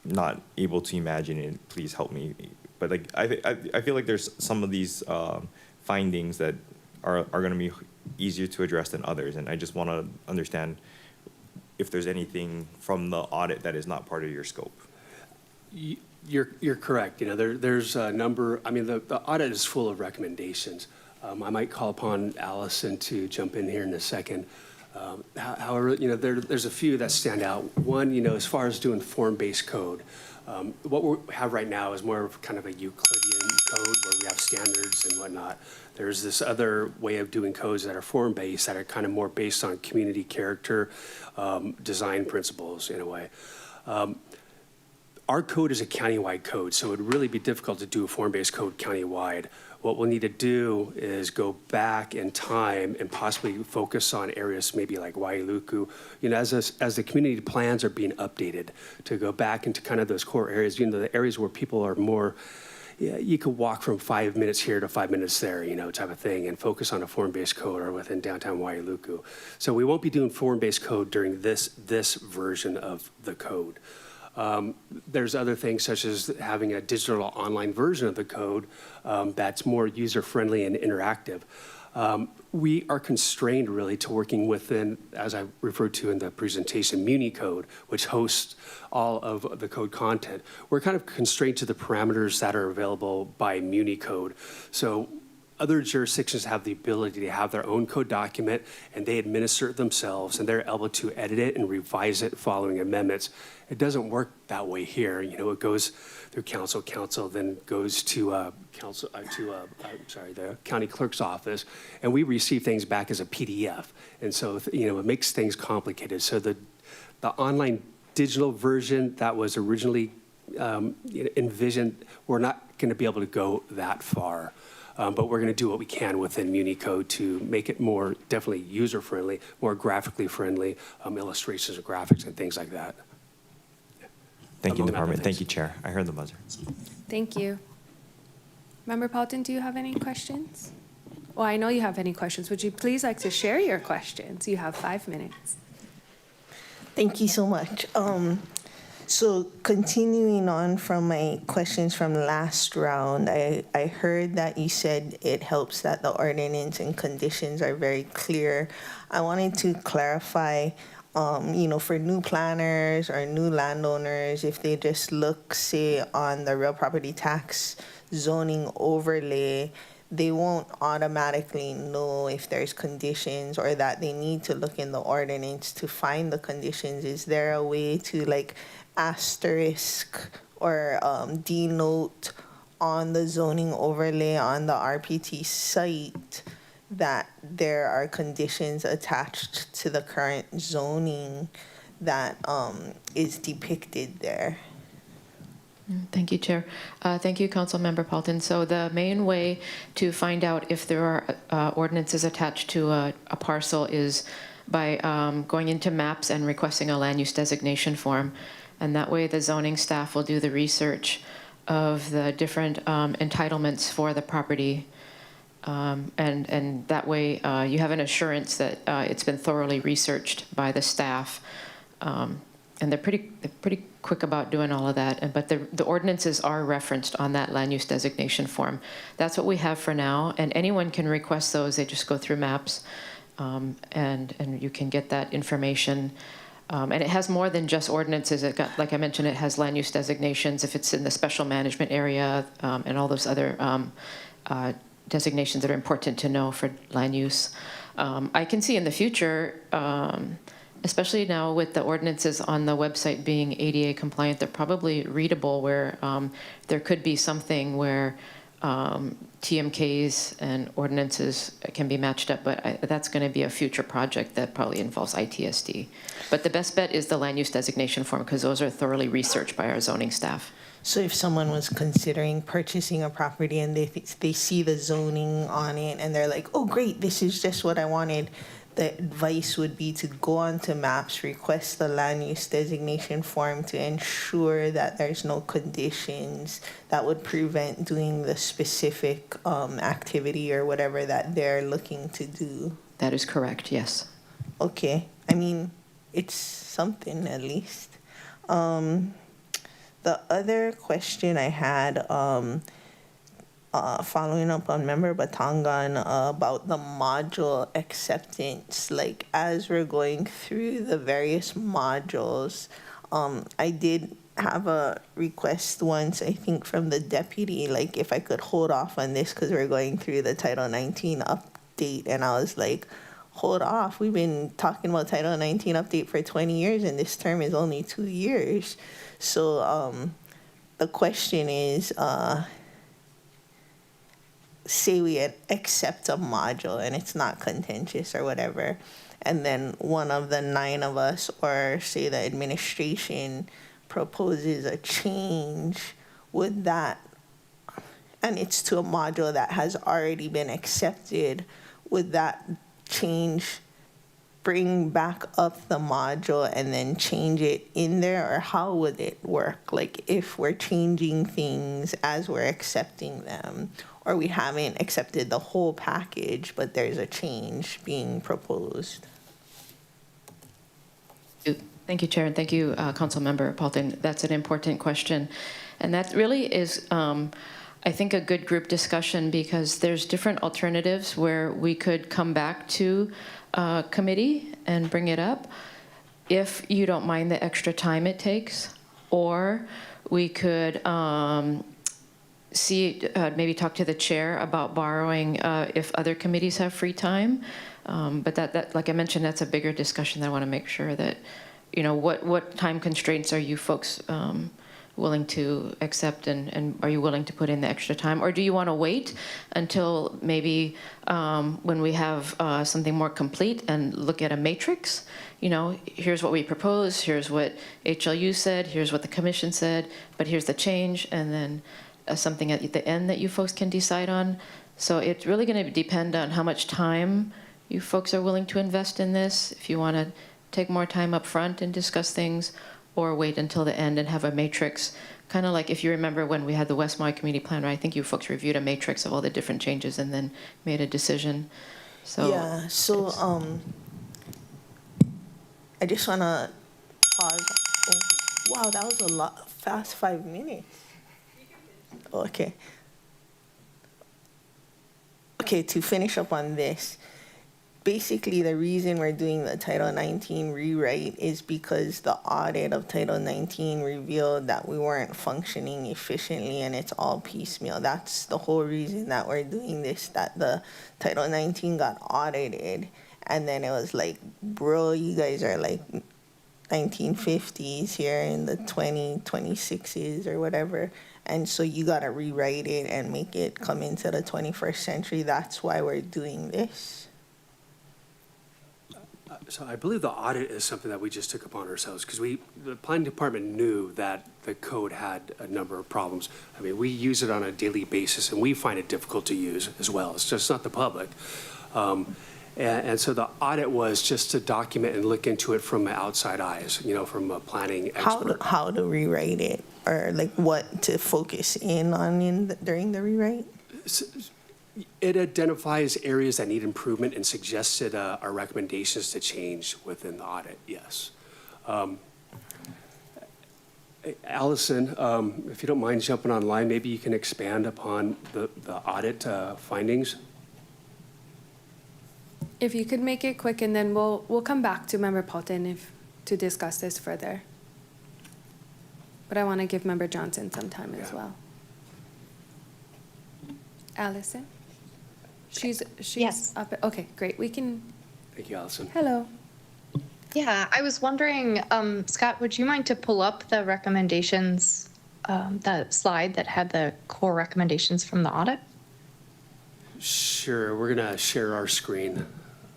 not able to imagine it, please help me. But like, I feel like there's some of these findings that are going to be easier to address than others. And I just want to understand if there's anything from the audit that is not part of your scope. You're correct. You know, there's a number. I mean, the audit is full of recommendations. I might call upon Allison to jump in here in a second. However, you know, there's a few that stand out. One, you know, as far as doing form-based code, what we have right now is more of kind of a Euclidean code where we have standards and whatnot. There's this other way of doing codes that are form-based that are kind of more based on community character, design principles in a way. Our code is a countywide code, so it would really be difficult to do a form-based code countywide. What we'll need to do is go back in time and possibly focus on areas maybe like Wailuku, you know, as the community plans are being updated, to go back into kind of those core areas, you know, the areas where people are more, yeah, you could walk from 5 minutes here to 5 minutes there, you know, type of thing, and focus on a form-based code or within downtown Wailuku. So we won't be doing form-based code during this version of the code. There's other things such as having a digital online version of the code that's more user-friendly and interactive. We are constrained really to working within, as I referred to in the presentation, Muni code, which hosts all of the code content. We're kind of constrained to the parameters that are available by Muni code. So other jurisdictions have the ability to have their own code document, and they administer it themselves, and they're able to edit it and revise it following amendments. It doesn't work that way here. You know, it goes through council, then goes to the county clerk's office, and we receive things back as a PDF. And so, you know, it makes things complicated. So the online digital version that was originally envisioned, we're not going to be able to go that far. But we're going to do what we can within Muni code to make it more definitely user-friendly, more graphically friendly, illustrations of graphics and things like that. Thank you, Among other Department. things. Thank you, Chair. I heard the buzzer. Thank you. Member Paulton, do you have any questions? Well, I know you have any questions. Would you please like to share your questions? You have 5 minutes. Thank you so much. So continuing on from my questions from last round, I heard that you said it helps that the ordinance and conditions are very clear. I wanted to clarify, you know, for new planners or new landowners, if they just look, say, on the real property tax zoning overlay, they won't automatically know if there's conditions or that they need to look in the ordinance to find the conditions. Is there a way to like asterisk or denote on the zoning overlay on the RPT site that there are conditions attached to the current zoning that is depicted there? Thank you, Chair. Thank you, Councilmember Paulton. So the main way to find out if there are ordinances attached to a parcel is by going into maps and requesting a land use designation form. And that way the zoning staff will do the research of the different entitlements for the property. And that way you have an assurance that it's been thoroughly researched by the staff. And they're pretty quick about doing all of that. But the ordinances are referenced on that land use designation form. That's what we have for now. And anyone can request those. They just go through maps, and you can get that information. And it has more than just ordinances. Like I mentioned, it has land use designations if it's in the special management area, and all those other designations that are important to know for land use. I can see in the future, especially now with the ordinances on the website being ADA compliant, they're probably readable, where there could be something where TMKs and ordinances can be matched up, but that's going to be a future project that probably involves ITSD. But the best bet is the land use designation form, because those are thoroughly researched by our zoning staff. So if someone was considering purchasing a property and they see the zoning on it and they're like, oh great, this is just what I wanted, the advice would be to go onto maps, request the land use designation form to ensure that there's no conditions that would prevent doing the specific activity or whatever that they're looking to do. That is correct, yes. Okay. I mean, it's something at least. The other question I had, following up on Member Batangan about the module acceptance. Like, as we're going through the various modules, I did have a request once, I think, from the deputy, like if I could hold off on this because we're going through the Title 19 update. And I was like, hold off. We've been talking about Title 19 update for 20 years and this term is only 2 years. So the question is, say we accept a module and it's not contentious or whatever, and then one of the 9 of us, or say the administration, proposes a change, would that, and it's to a module that has already been accepted, would that change bring back up the module and then change it in there, or how would it work? Like, if we're changing things as we're accepting them, or we haven't accepted the whole package, but there's a change being proposed. Thank you, Chair, and thank you, Councilmember Paulton. That's an important question. And that really is, I think, a good group discussion, because there's different alternatives where we could come back to committee and bring it up, if you don't mind the extra time it takes. Or we could maybe talk to the chair about borrowing if other committees have free time. But that, like I mentioned, that's a bigger discussion that I want to make sure that, what time constraints are you folks willing to accept, and are you willing to put in the extra time? Or do you want to wait until maybe when we have something more complete and look at a matrix? Here's what we propose, here's what HLU said, here's what the commission said, but here's the change, and then something at the end that you folks can decide on. So it's really going to depend on how much time you folks are willing to invest in this, if you want to take more time up front and discuss things, or wait until the end and have a matrix. Kind of like, if you remember when we had the West Maui Community Plan, right? I think you folks reviewed a matrix of all the different changes and then made a decision. So yeah, so I just want to pause. Oh, wow, that was a lot, fast 5 minutes. Okay. Okay, to finish up on this, basically the reason we're doing the Title 19 rewrite is because the audit of Title 19 revealed that we weren't functioning efficiently, and it's all piecemeal. That's the whole reason that we're doing this, that the Title 19 got audited, and then it was like, bro, you guys are like 1950s here in the 2026s or whatever. And so you got to rewrite it and make it come into the 21st century. That's why we're doing this. So I believe the audit is something that we just took upon ourselves, because the planning department knew that the code had a number of problems. I mean, we use it on a daily basis, and we find it difficult to use as well. It's just not the public. And so the audit was just to document and look into it from outside eyes, from a planning expert. How to rewrite it, or like what to focus in on during the rewrite? It identifies areas that need improvement and suggested our recommendations to change within the audit, yes. Allison, if you don't mind jumping online, maybe you can expand upon the audit findings. If you could make it quick, and then we'll come back to Member Paulton to discuss this further. But I want to give Member Johnson some time as well. Allison? She's Yes. up. Okay, great. We can. Thank you, Allison. Hello. Yeah, I was wondering, Scott, would you mind to pull up the recommendations, the slide that had the core recommendations from the audit? Sure, we're gonna share our screen.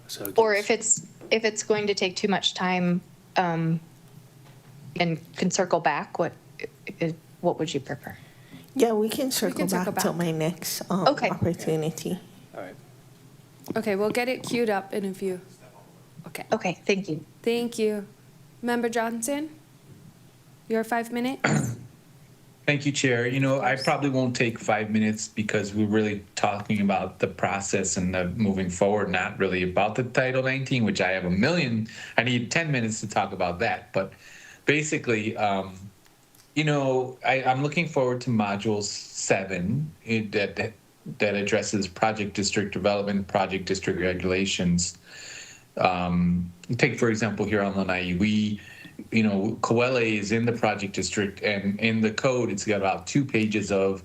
So Or if it's going to take too much time, and can circle back, what would you prefer? Yeah, we can circle back till my next opportunity. All right. Okay, we'll get it queued up in a few. Okay. Okay, thank you. Thank you. Member Johnson, your 5 minutes. Thank you, Chair. I probably won't take 5 minutes because we're really talking about the process and the moving forward, not really about the Title 19, which I have I need 10 minutes to talk about that. But basically, I'm looking forward to Module 7 that that addresses project district development, project district regulations. Take, for example, here on Lanai, Coele is in the project district, and in the code, it's got about 2 pages of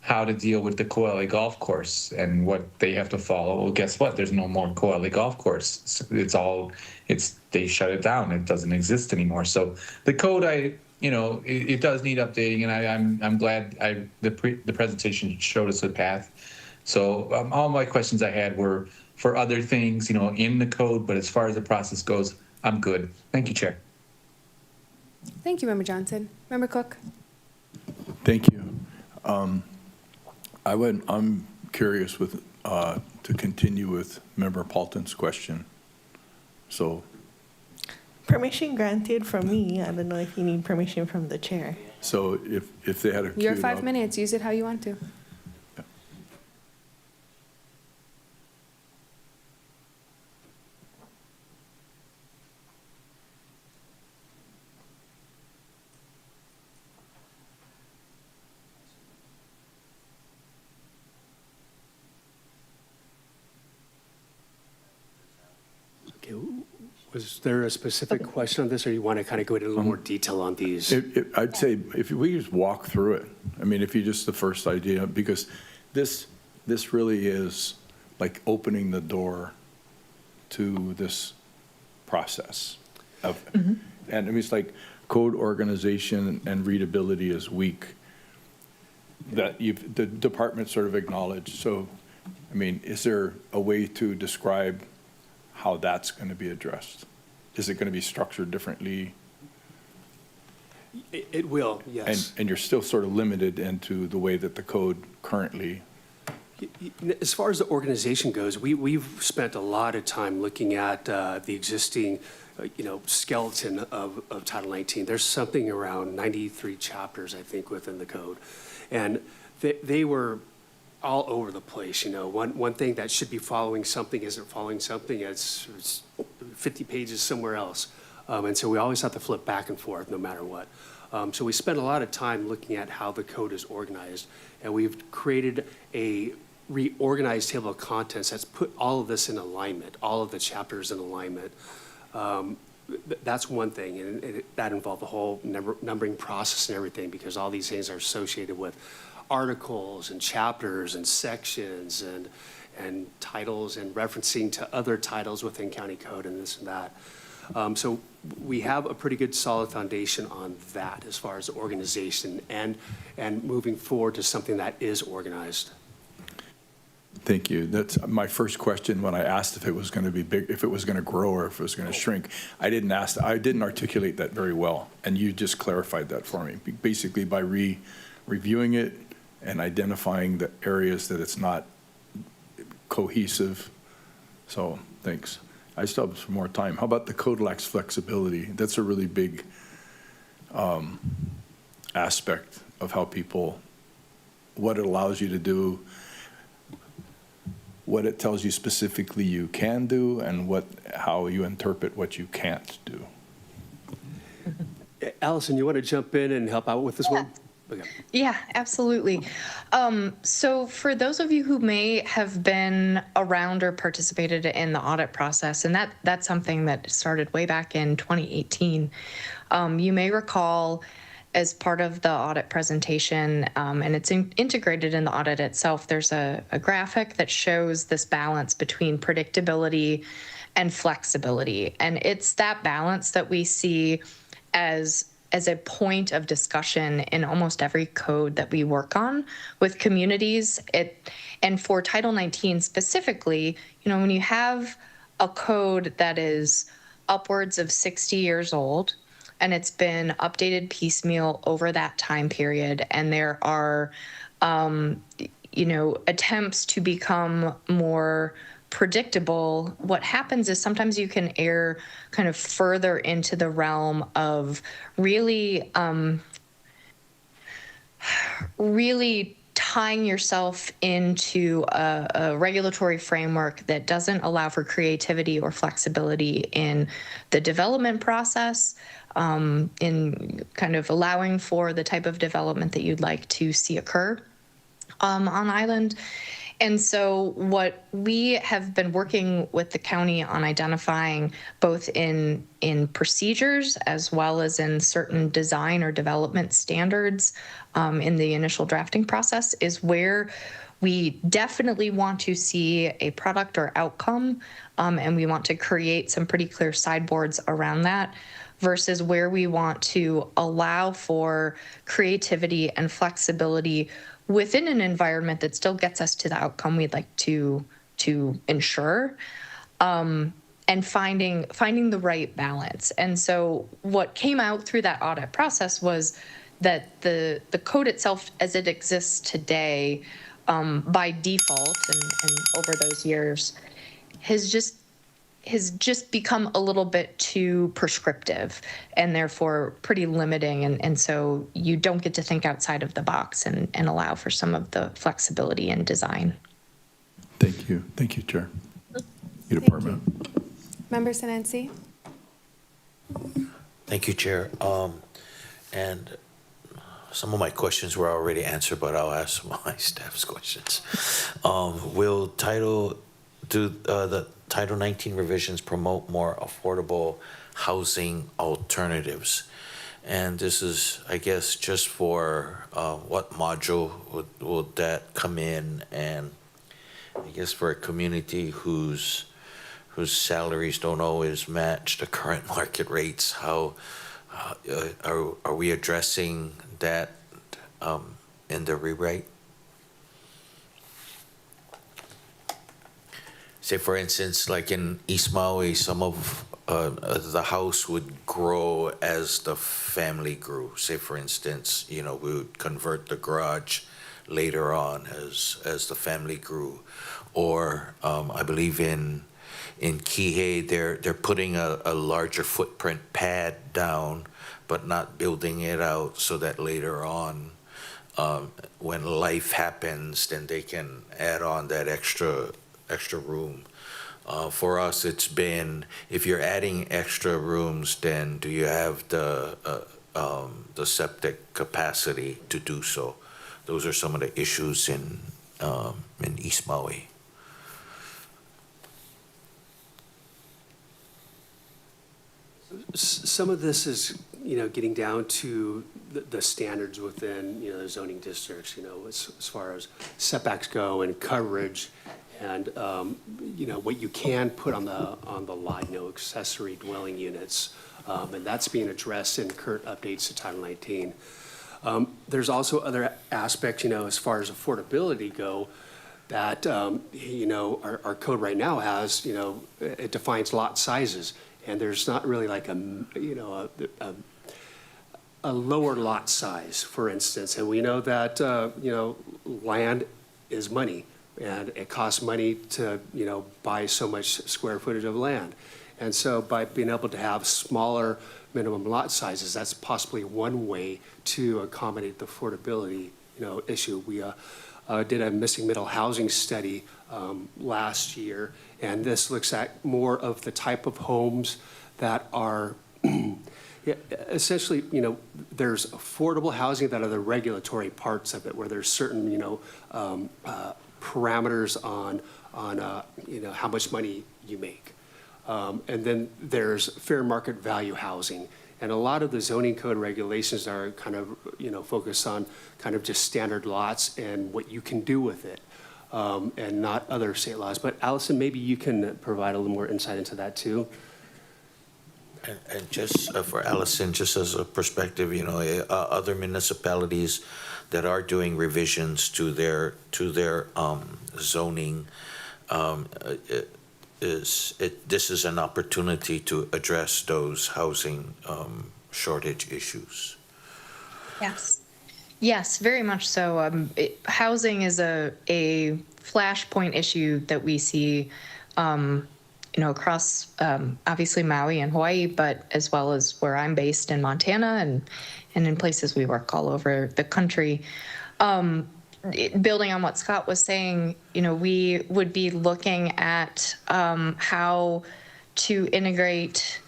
how to deal with the Coele golf course and what they have to follow. Well, guess what? There's no more Coele golf course. They shut it down. It doesn't exist anymore. So the code, it does need updating, and I'm glad the presentation showed us a path. So all my questions I had were for other things, in the code, but as far as the process goes, I'm good. Thank you, Chair. Thank you, Member Johnson. Member Cook. Thank you. I'm curious to continue with Member Paulton's question. So. Permission granted from me. I don't know if you need permission from the chair. So if they had a Your 5 minutes. Use it how you want to. Was there a specific question on this, or you want to kind of go into a little more detail on these? I'd say if we just walk through it, if you just the first idea, because this really is like opening the door to this process of, and it's like code organization and readability is weak. That the department sort of acknowledged. So, is there a way to describe how that's going to be addressed? Is it going to be structured differently? It will, yes. And you're still sort of limited into the way that the code currently. As far as the organization goes, we've spent a lot of time looking at the existing, skeleton of Title 19. There's something around 93 chapters, I think, within the code. And they were all over the place. One thing that should be following something isn't following something. It's 50 pages somewhere else. And so we always have to flip back and forth no matter what. So we spent a lot of time looking at how the code is organized. And we've created a reorganized table of contents that's put all of this in alignment, all of the chapters in alignment. That's one thing, and that involved the whole numbering process and everything, because all these things are associated with articles and chapters and sections and titles and referencing to other titles within county code and this and that. So we have a pretty good solid foundation on that as far as organization and moving forward to something that is organized. Thank you. That's my first question when I asked if it was going to be big, if it was going to grow or if it was going to shrink. I didn't articulate that very well, and you just clarified that for me. Basically, by reviewing it and identifying the areas that it's not cohesive. So thanks. I still have some more time. How about the code lacks flexibility? That's a really big aspect of how what it allows you to do, what it tells you specifically you can do, and how you interpret what you can't do. Allison, you want to jump in and help out with this one? Okay. Yeah, absolutely. So for those of you who may have been around or participated in the audit process, and that's something that started way back in 2018, you may recall as part of the audit presentation, and it's integrated in the audit itself, there's a graphic that shows this balance between predictability and flexibility. And it's that balance that we see as a point of discussion in almost every code that we work on with communities. And for Title 19 specifically, when you have a code that is upwards of 60 years old, and it's been updated piecemeal over that time period, and there are, attempts to become more predictable, what happens is sometimes you can err kind of further into the realm of really tying yourself into a regulatory framework that doesn't allow for creativity or flexibility in the development process, in kind of allowing for the type of development that you'd like to see occur on island. And so what we have been working with the county on identifying both in procedures as well as in certain design or development standards in the initial drafting process is where we definitely want to see a product or outcome, and we want to create some pretty clear sideboards around that, versus where we want to allow for creativity and flexibility within an environment that still gets us to the outcome we'd like to ensure, and finding the right balance. And so what came out through that audit process was that the code itself as it exists today, by default and over those years, has just become a little bit too prescriptive and therefore pretty limiting. And so you don't get to think outside of the box and allow for some of the flexibility in design. Thank you. Thank you, Chair. Your department. Member Senensi? Thank you, Chair. And some of my questions were already answered, but I'll ask my staff's questions. Will the Title 19 revisions promote more affordable housing alternatives? And this is, I guess, just for what module will that come in? And I guess for a community whose salaries don't always match the current market rates, how are we addressing that in the rewrite? Say, for instance, like in East Maui, some of the house would grow as the family grew. Say, for instance, we would convert the garage later on as the family grew. Or I believe in Kihei, they're putting a larger footprint pad down, but not building it out so that later on, when life happens, then they can add on that extra room. For us, it's been, if you're adding extra rooms, then do you have the septic capacity to do so? Those are some of the issues in East Maui. Some of this is, getting down to the standards within, the zoning districts, as far as setbacks go and coverage and, what you can put on the lot, accessory dwelling units. And that's being addressed in current updates to Title 19. There's also other aspects, as far as affordability go, that, our code right now has, it defines lot sizes. And there's not really like a lower lot size, for instance. And we know that, land is money, and it costs money to, buy so much square footage of land. And so by being able to have smaller minimum lot sizes, that's possibly one way to accommodate the affordability, issue. We did a missing middle housing study last year, and this looks at more of the type of homes that are essentially, there's affordable housing that are the regulatory parts of it, where there's certain, parameters on how much money you make. And then there's fair market value housing. And a lot of the zoning code regulations are kind of, focused on kind of just standard lots and what you can do with it, and not other state laws. But Allison, maybe you can provide a little more insight into that too. And just for Allison, just as a perspective, other municipalities that are doing revisions to their zoning, this is an opportunity to address those housing shortage issues. Yes, very much so. Housing is a flashpoint issue that we see, across obviously Maui and Hawaii, but as well as where I'm based in Montana and in places we work all over the country. Building on what Scott was saying, we would be looking at how to integrate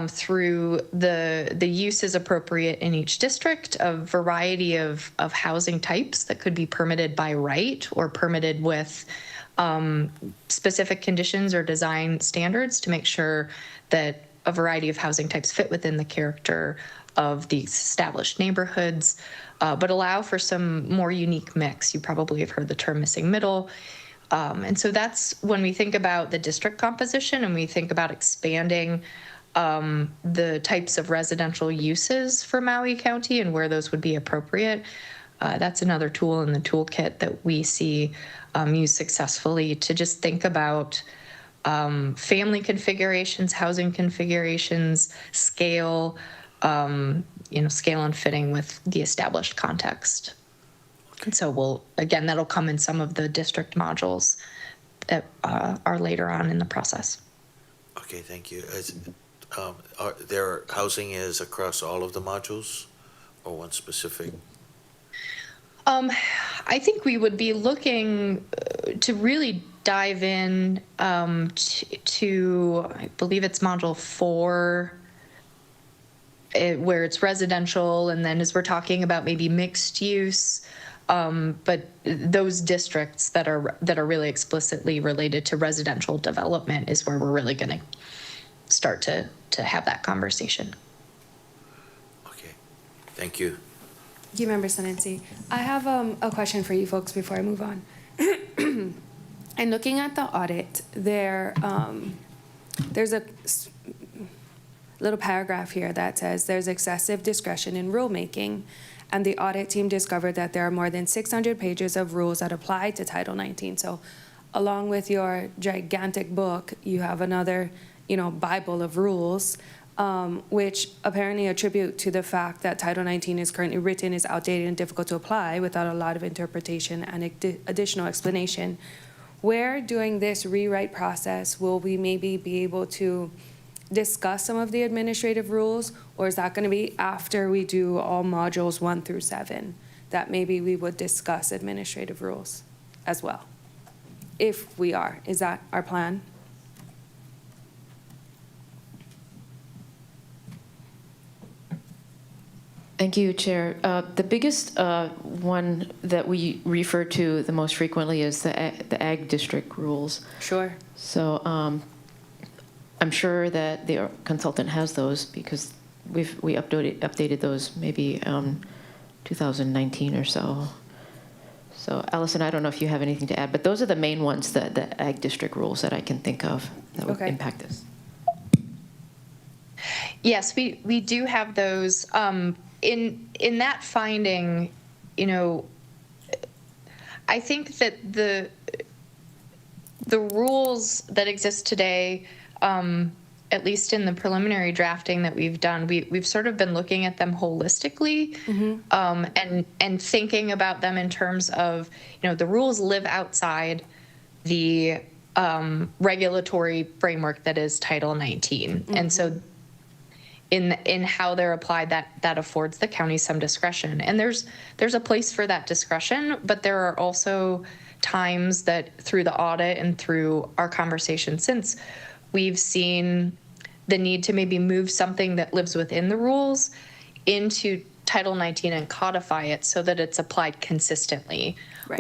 through the uses appropriate in each district, a variety of housing types that could be permitted by right or permitted with specific conditions or design standards to make sure that a variety of housing types fit within the character of these established neighborhoods, but allow for some more unique mix. You probably have heard the term missing middle. And so that's when we think about the district composition and we think about expanding the types of residential uses for Maui County and where those would be appropriate. That's another tool in the toolkit that we see used successfully to just think about family configurations, housing configurations, scale, scale and fitting with the established context. And so that'll come in some of the district modules that are later on in the process. Okay, thank you. Their housing is across all of the modules or one specific? I think we would be looking to really dive in to, I believe it's module 4, where it's residential, and then as we're talking about maybe mixed use, but those districts that are really explicitly related to residential development is where we're really going to start to have that conversation. Okay, thank you. Thank you, Member Senensi. I have a question for you folks before I move on. And looking at the audit, there's a little paragraph here that says there's excessive discretion in rulemaking, and the audit team discovered that there are more than 600 pages of rules that apply to Title 19. So along with your gigantic book, you have another, Bible of rules, which apparently attribute to the fact that Title 19 is currently written is outdated and difficult to apply without a lot of interpretation and additional explanation. Where during this rewrite process will we maybe be able to discuss some of the administrative rules, or is that going to be after we do all modules 1 through 7, that maybe we would discuss administrative rules as well? If we are, is that our plan? Thank you, Chair. The biggest one that we refer to the most frequently is the ag district rules. Sure. So I'm sure that the consultant has those because we updated those maybe 2019 or so. So Allison, I don't know if you have anything to add, but those are the main ones, the ag district rules that I can think of that would impact this. Yes, we do have those. In that finding, I think that the rules that exist today, at least in the preliminary drafting that we've done, we've sort of been looking at them holistically, and thinking about them in terms of, the rules live outside the regulatory framework that is Title 19, and so in how they're applied, that affords the county some discretion. And there's a place for that discretion, but there are also times that through the audit and through our conversation since, we've seen the need to maybe move something that lives within the rules into Title 19 and codify it so that it's applied consistently, right,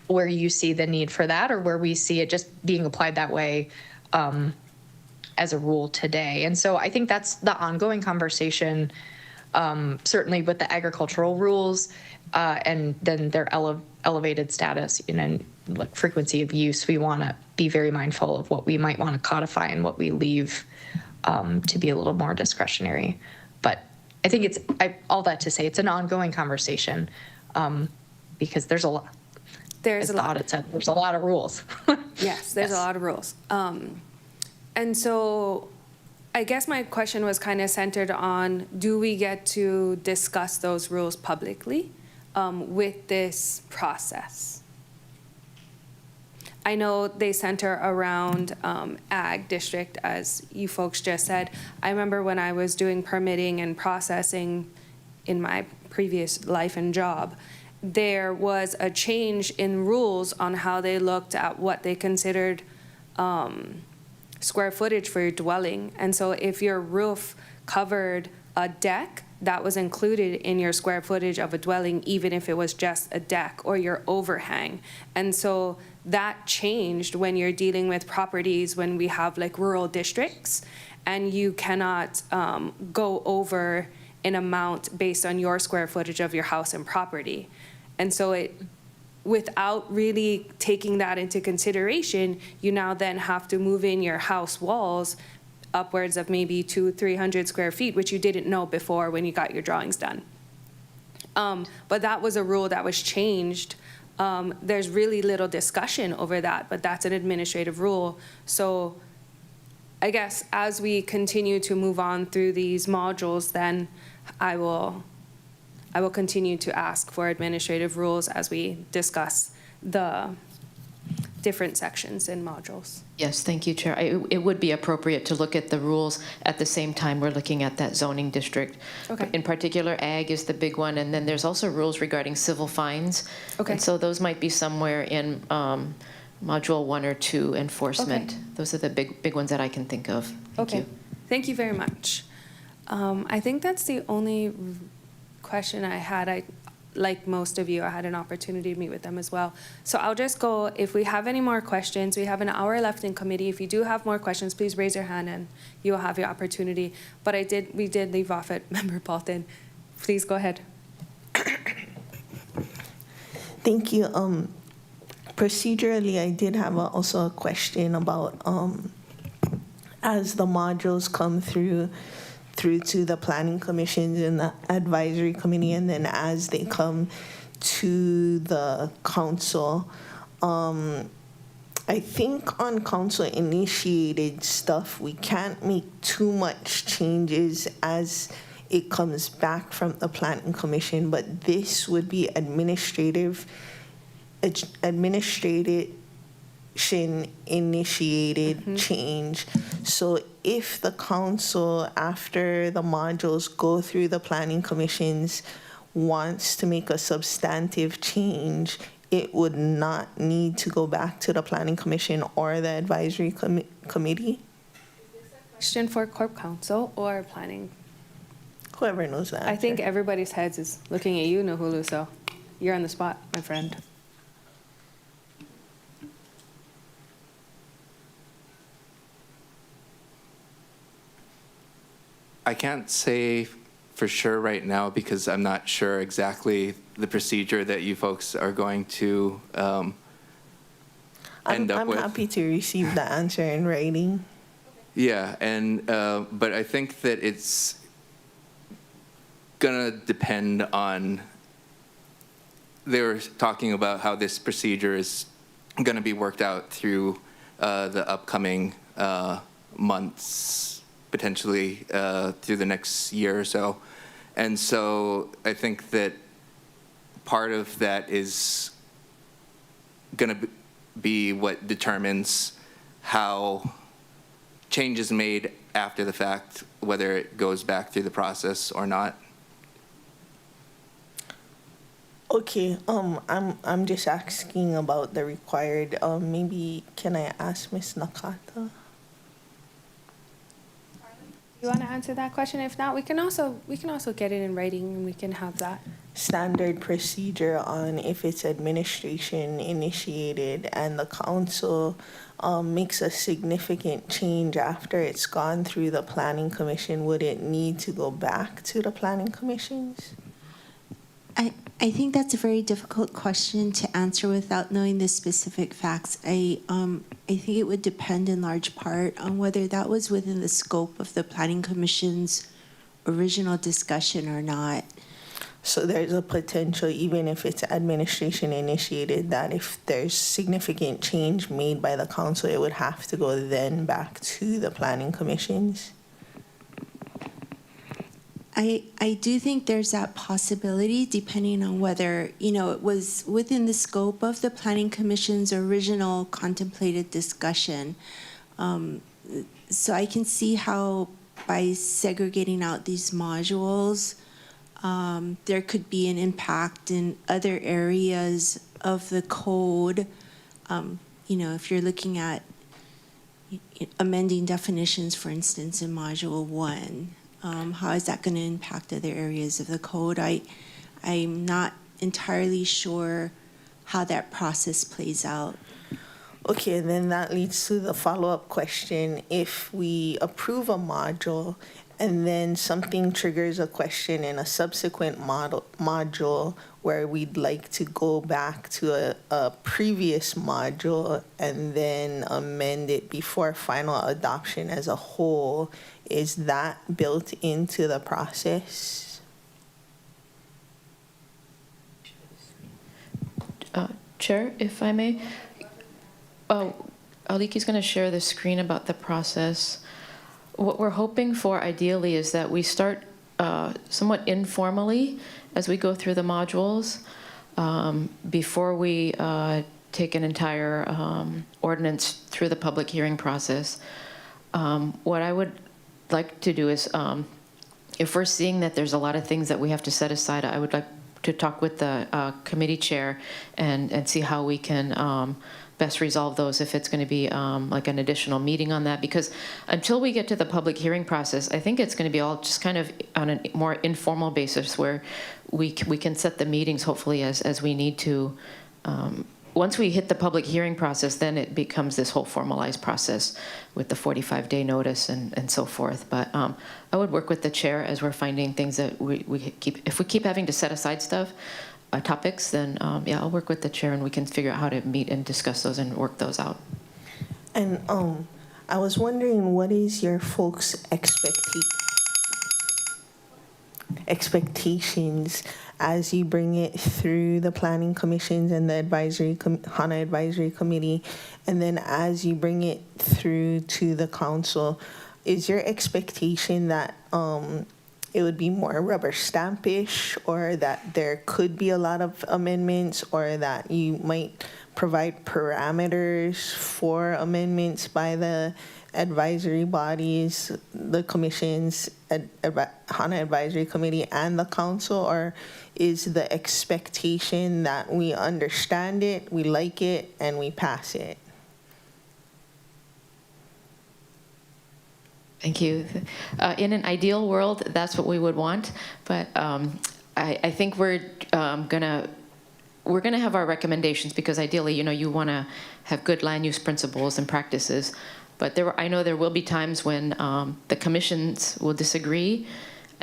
where you see the need for that, or where we see it just being applied that way as a rule today. And so I think that's the ongoing conversation, certainly with the agricultural rules, and then their elevated status, like frequency of use. We want to be very mindful of what we might want to codify and what we leave to be a little more discretionary. But I think all that to say, it's an ongoing conversation because there's a lot. There's a lot of rules. Yes, there's a lot of rules. And so I guess my question was kind of centered on, do we get to discuss those rules publicly with this process? I know they center around ag district, as you folks just said. I remember when I was doing permitting and processing in my previous life and job, there was a change in rules on how they looked at what they considered square footage for your dwelling. And so if your roof covered a deck, that was included in your square footage of a dwelling, even if it was just a deck or your overhang. And so that changed when you're dealing with properties when we have like rural districts, and you cannot go over an amount based on your square footage of your house and property. And so it, without really taking that into consideration, you now then have to move in your house walls upwards of maybe 200-300 square feet, which you didn't know before when you got your drawings done. But that was a rule that was changed. There's really little discussion over that, but that's an administrative rule. So I guess as we continue to move on through these modules, then I will continue to ask for administrative rules as we discuss the different sections and modules. Yes, thank you, Chair. It would be appropriate to look at the rules at the same time we're looking at that zoning district. Okay. In particular, ag is the big one, and then there's also rules regarding civil fines. Okay. And so those might be somewhere in Module 1 or 2, enforcement. Okay. Those are the big ones that I can think of. Thank you. Thank you very much. I think that's the only question I had. Like most of you, I had an opportunity to meet with them as well. So I'll just go, if we have any more questions, we have an hour left in committee. If you do have more questions, please raise your hand and you will have your opportunity. But we did leave off at Member Paulton. Please go ahead. Thank you. Procedurally, I did have also a question about as the modules come through to the planning commissions and the advisory committee, and then as they come to the council. I think on council initiated stuff, we can't make too much changes as it comes back from the planning commission, but this would be administration initiated change. So if the council, after the modules go through the planning commissions, wants to make a substantive change, it would not need to go back to the planning commission or the advisory committee? Question for Corp Council or planning? Whoever knows that. I think everybody's heads is looking at you, Nahulu, so you're on the spot, my friend. I can't say for sure right now because I'm not sure exactly the procedure that you folks are going to end up with. I'm happy to receive the answer in writing. Yeah, and but I think that it's gonna depend on. They were talking about how this procedure is gonna be worked out through the upcoming months, potentially through the next year or so. And so I think that part of that is going to be what determines how changes made after the fact, whether it goes back through the process or not. Okay, I'm just asking about the required, maybe can I ask Ms. Nakata? You want to answer that question? If not, we can also get it in writing and we can have that. Standard procedure on if it's administration initiated and the council makes a significant change after it's gone through the planning commission, would it need to go back to the planning commissions? I think that's a very difficult question to answer without knowing the specific facts. I think it would depend in large part on whether that was within the scope of the Planning Commission's original discussion or not. So there's a potential, even if it's administration initiated, that if there's significant change made by the council, it would have to go then back to the planning commissions? I do think there's that possibility depending on whether, it was within the scope of the Planning Commission's original contemplated discussion. So I can see how by segregating out these modules, there could be an impact in other areas of the code. If you're looking at amending definitions, for instance, in Module 1, how is that going to impact other areas of the code? I'm not entirely sure how that process plays out. Okay, and then that leads to the follow-up question. If we approve a module and then something triggers a question in a subsequent module where we'd like to go back to a previous module and then amend it before final adoption as a whole, is that built into the process? Chair, if I may. Aliki's going to share the screen about the process. What we're hoping for ideally is that we start somewhat informally as we go through the modules before we take an entire ordinance through the public hearing process. What I would like to do is, if we're seeing that there's a lot of things that we have to set aside, I would like to talk with the committee chair and see how we can best resolve those, if it's going to be like an additional meeting on that. Because until we get to the public hearing process, I think it's going to be all just kind of on a more informal basis where we can set the meetings hopefully as we need to. Once we hit the public hearing process, then it becomes this whole formalized process with the 45-day notice and so forth. But I would work with the chair as we're finding things that we keep, if we keep having to set aside stuff, topics, then yeah, I'll work with the chair and we can figure out how to meet and discuss those and work those out. And I was wondering, what is your folks' expectations as you bring it through the planning commissions and the HANA advisory committee, and then as you bring it through to the council? Is your expectation that it would be more rubber stampish, or that there could be a lot of amendments, or that you might provide parameters for amendments by the advisory bodies, the commissions, HANA advisory committee, and the council? Or is the expectation that we understand it, we like it, and we pass it? Thank you. In an ideal world, that's what we would want, but I think we're gonna have our recommendations, because ideally, you want to have good land use principles and practices. But I know there will be times when the commissions will disagree.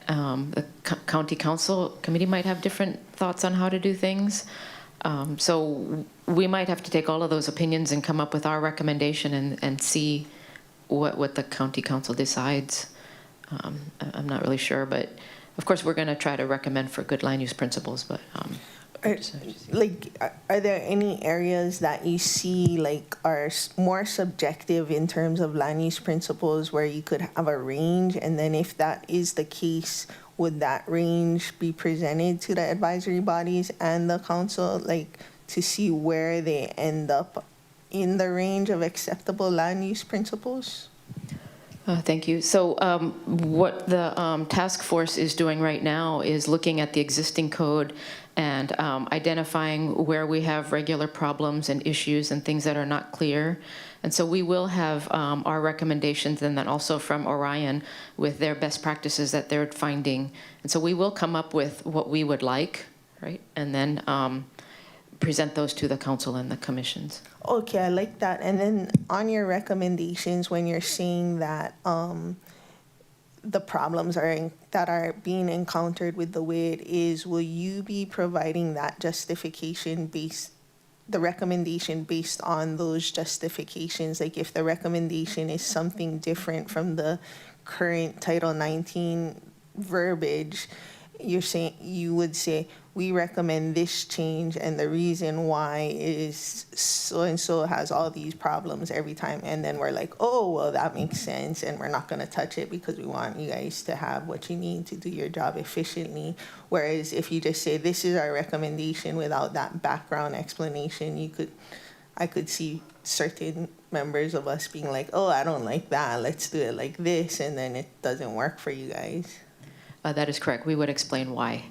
The county council committee might have different thoughts on how to do things. So we might have to take all of those opinions and come up with our recommendation and see what the county council decides. I'm not really sure, but of course we're going to try to recommend for good land use principles. But are there any areas that you see like are more subjective in terms of land use principles where you could have a range? And then if that is the case, would that range be presented to the advisory bodies and the council, like to see where they end up in the range of acceptable land use principles? Thank you. So what the task force is doing right now is looking at the existing code and identifying where we have regular problems and issues and things that are not clear. And so we will have our recommendations, and then also from Orion with their best practices that they're finding. And so we will come up with what we would like, right? And then present those to the council and the commissions. Okay, I like that. And then on your recommendations, when you're saying that the problems that are being encountered with the way it is, will you be providing that the recommendation based on those justifications? Like if the recommendation is something different from the current Title 19 verbiage, you would say, we recommend this change, and the reason why is so-and-so has all these problems every time. And then we're like, oh, well, that makes sense, and we're not going to touch it because we want you guys to have what you need to do your job efficiently. Whereas if you just say, this is our recommendation without that background explanation, I could see certain members of us being like, oh, I don't like that, let's do it like this, and then it doesn't work for you guys. That is correct. We would explain why.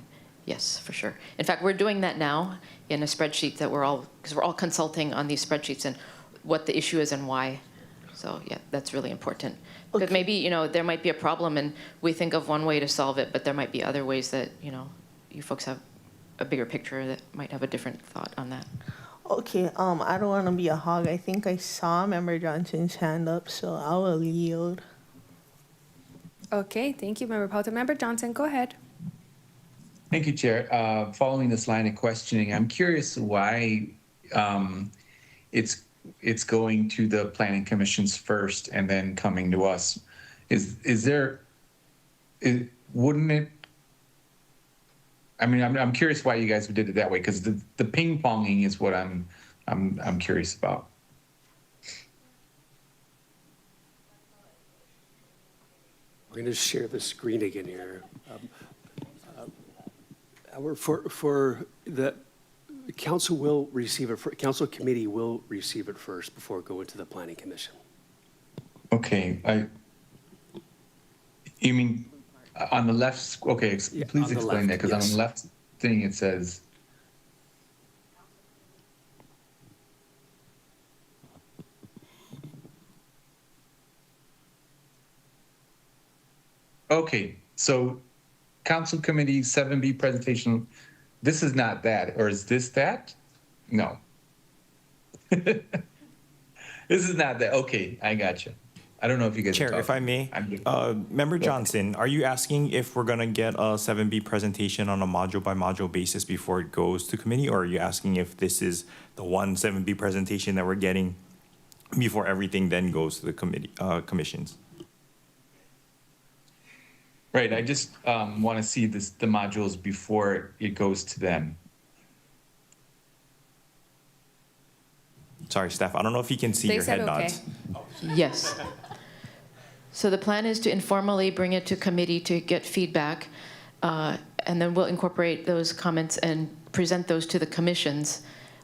Yes, for sure. In fact, we're doing that now in a spreadsheet that because we're all consulting on these spreadsheets and what the issue is and why. So yeah, that's really important. Because maybe, you know, there might be a problem and we think of one way to solve it, but there might be other ways that, you know, you folks have a bigger picture that might have a different thought on that. Okay, I don't want to be a hog. I think I saw Member Johnson's hand up, so I will yield. Okay, thank you, Member Paulton. Member Johnson, go ahead. Thank you, Chair. Following this line of questioning, I'm curious why it's going to the planning commissions first and then coming to us. Wouldn't it? I mean, I'm curious why you guys did it that way, because the ping ponging is what I'm curious about. We're going to share the screen again here. For the council will receive it. Council committee will receive it first before going to the planning commission. Okay, you mean on the left? Okay, please explain that, because on the left thing it says. Okay, so council committee 7B presentation, this is not that, or is this that? No. This is not that. Okay, I got you. I don't know if you guys Chair, if I may, Member Johnson, are you asking if we're gonna get a 7B presentation on a module by module basis before it goes to committee, or are you asking if this is the one 7B presentation that we're getting before everything then goes to the committee, commissions? Right, I just want to see the modules before it goes to them. Sorry, staff, I don't know if you can see your head nods. Yes. So the plan is to informally bring it to committee to get feedback, and then we'll incorporate those comments and present those to the commissions.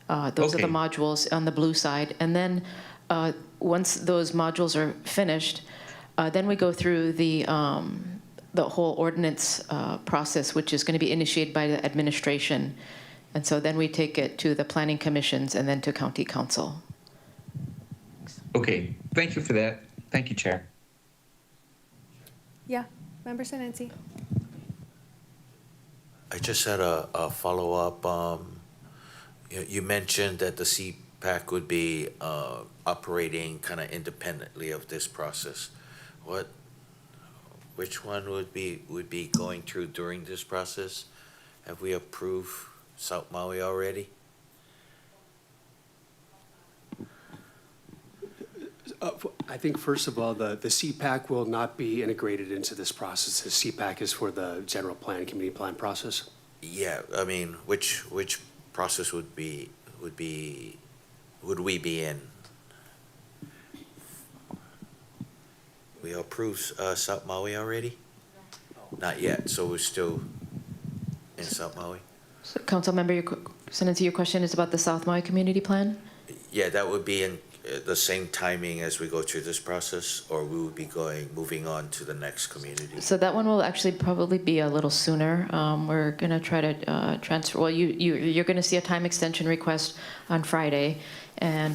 Those are the modules on the blue side. And then once those modules are finished, then we go through the whole ordinance process, which is going to be initiated by the administration. And so then we take it to the planning commissions and then to county council. Okay, thank you for that. Thank you, Chair. Yeah, Member Senenzi. I just had a follow-up. You mentioned that the CPAC would be operating kind of independently of this process. Which one would be going through during this process? Have we approved South Maui already? I think, first of all, the CPAC will not be integrated into this process. The CPAC is for the general plan, community plan process. Yeah, I mean, which process would we be in? We approved South Maui already? Not yet, so we're still in South Maui? So Council Member Senenzi, your question is about the South Maui Community Plan? Yeah, that would be in the same timing as we go through this process, or we would be moving on to the next community? So that one will actually probably be a little sooner. We're going to try to transfer. Well, you're going to see a time extension request on Friday, and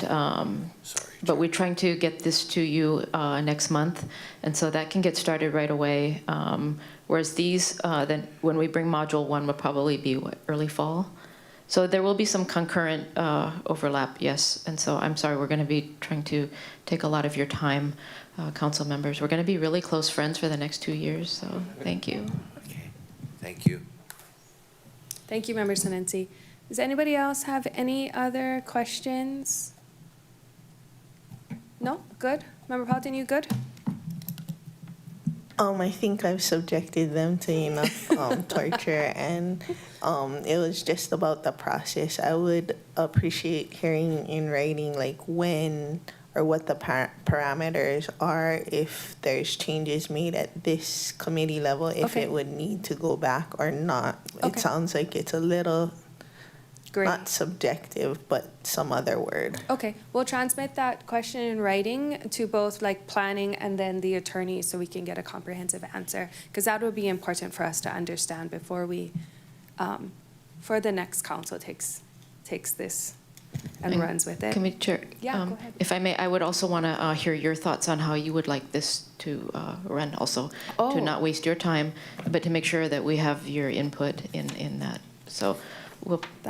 but we're trying to get this to you next month, and so that can get started right away. Whereas these, then when we bring Module 1, will probably be early fall. So there will be some concurrent overlap, yes. And so I'm sorry, we're going to be trying to take a lot of your time, council members. We're going to be really close friends for the next 2 years, so thank you. Okay, thank you. Thank you, Member Senenzi. Does anybody else have any other questions? No? Good? Member Paulton, you good? I think I've subjected them to enough torture, and it was just about the process. I would appreciate hearing in writing, like, when or what the parameters are, if there's changes made at this committee level, if it would need to go back or not. It sounds like it's a little not subjective, but some other word. Okay, we'll transmit that question in writing to both like planning and then the attorney so we can get a comprehensive answer, because that would be important for us to understand before we, for the next council takes this and runs with it. Committee Chair, Yeah, go ahead. if I may, I would also want to hear your thoughts on how you would like this to run also, Oh. to not waste your time, but to make sure that we have your input in that. So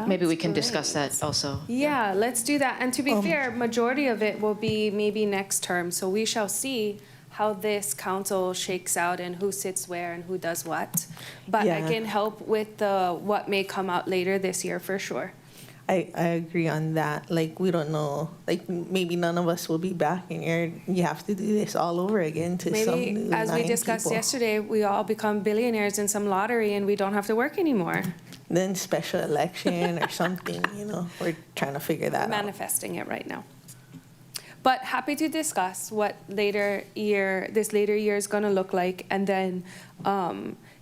maybe we That's can discuss great. that also. Yeah, let's do that. And to be fair, majority of it will be maybe next term, so we shall see how this council shakes out and who sits where and who does what. But I Yeah. can help with what may come out later this year for sure. I agree on that. Like, we don't know, like, maybe none of us will be back and you have to do this all over again to some Maybe, new as we 9 discussed people. yesterday, we all become billionaires in some lottery and we don't have to work anymore. Then special election or something, we're trying to figure that out. Manifesting it right now. But happy to discuss what this later year is gonna look like, and then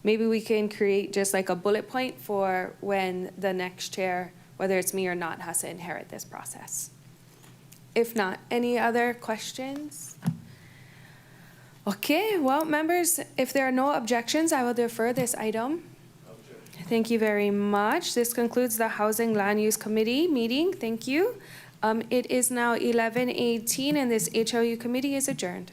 maybe we can create just like a bullet point for when the next chair, whether it's me or not, has to inherit this process. If not, any other questions? Okay, well, members, if there are no objections, I will defer this item. Thank you very much. This concludes the Housing Land Use Committee meeting. Thank you. It is now 11:18 and this HLU committee is adjourned.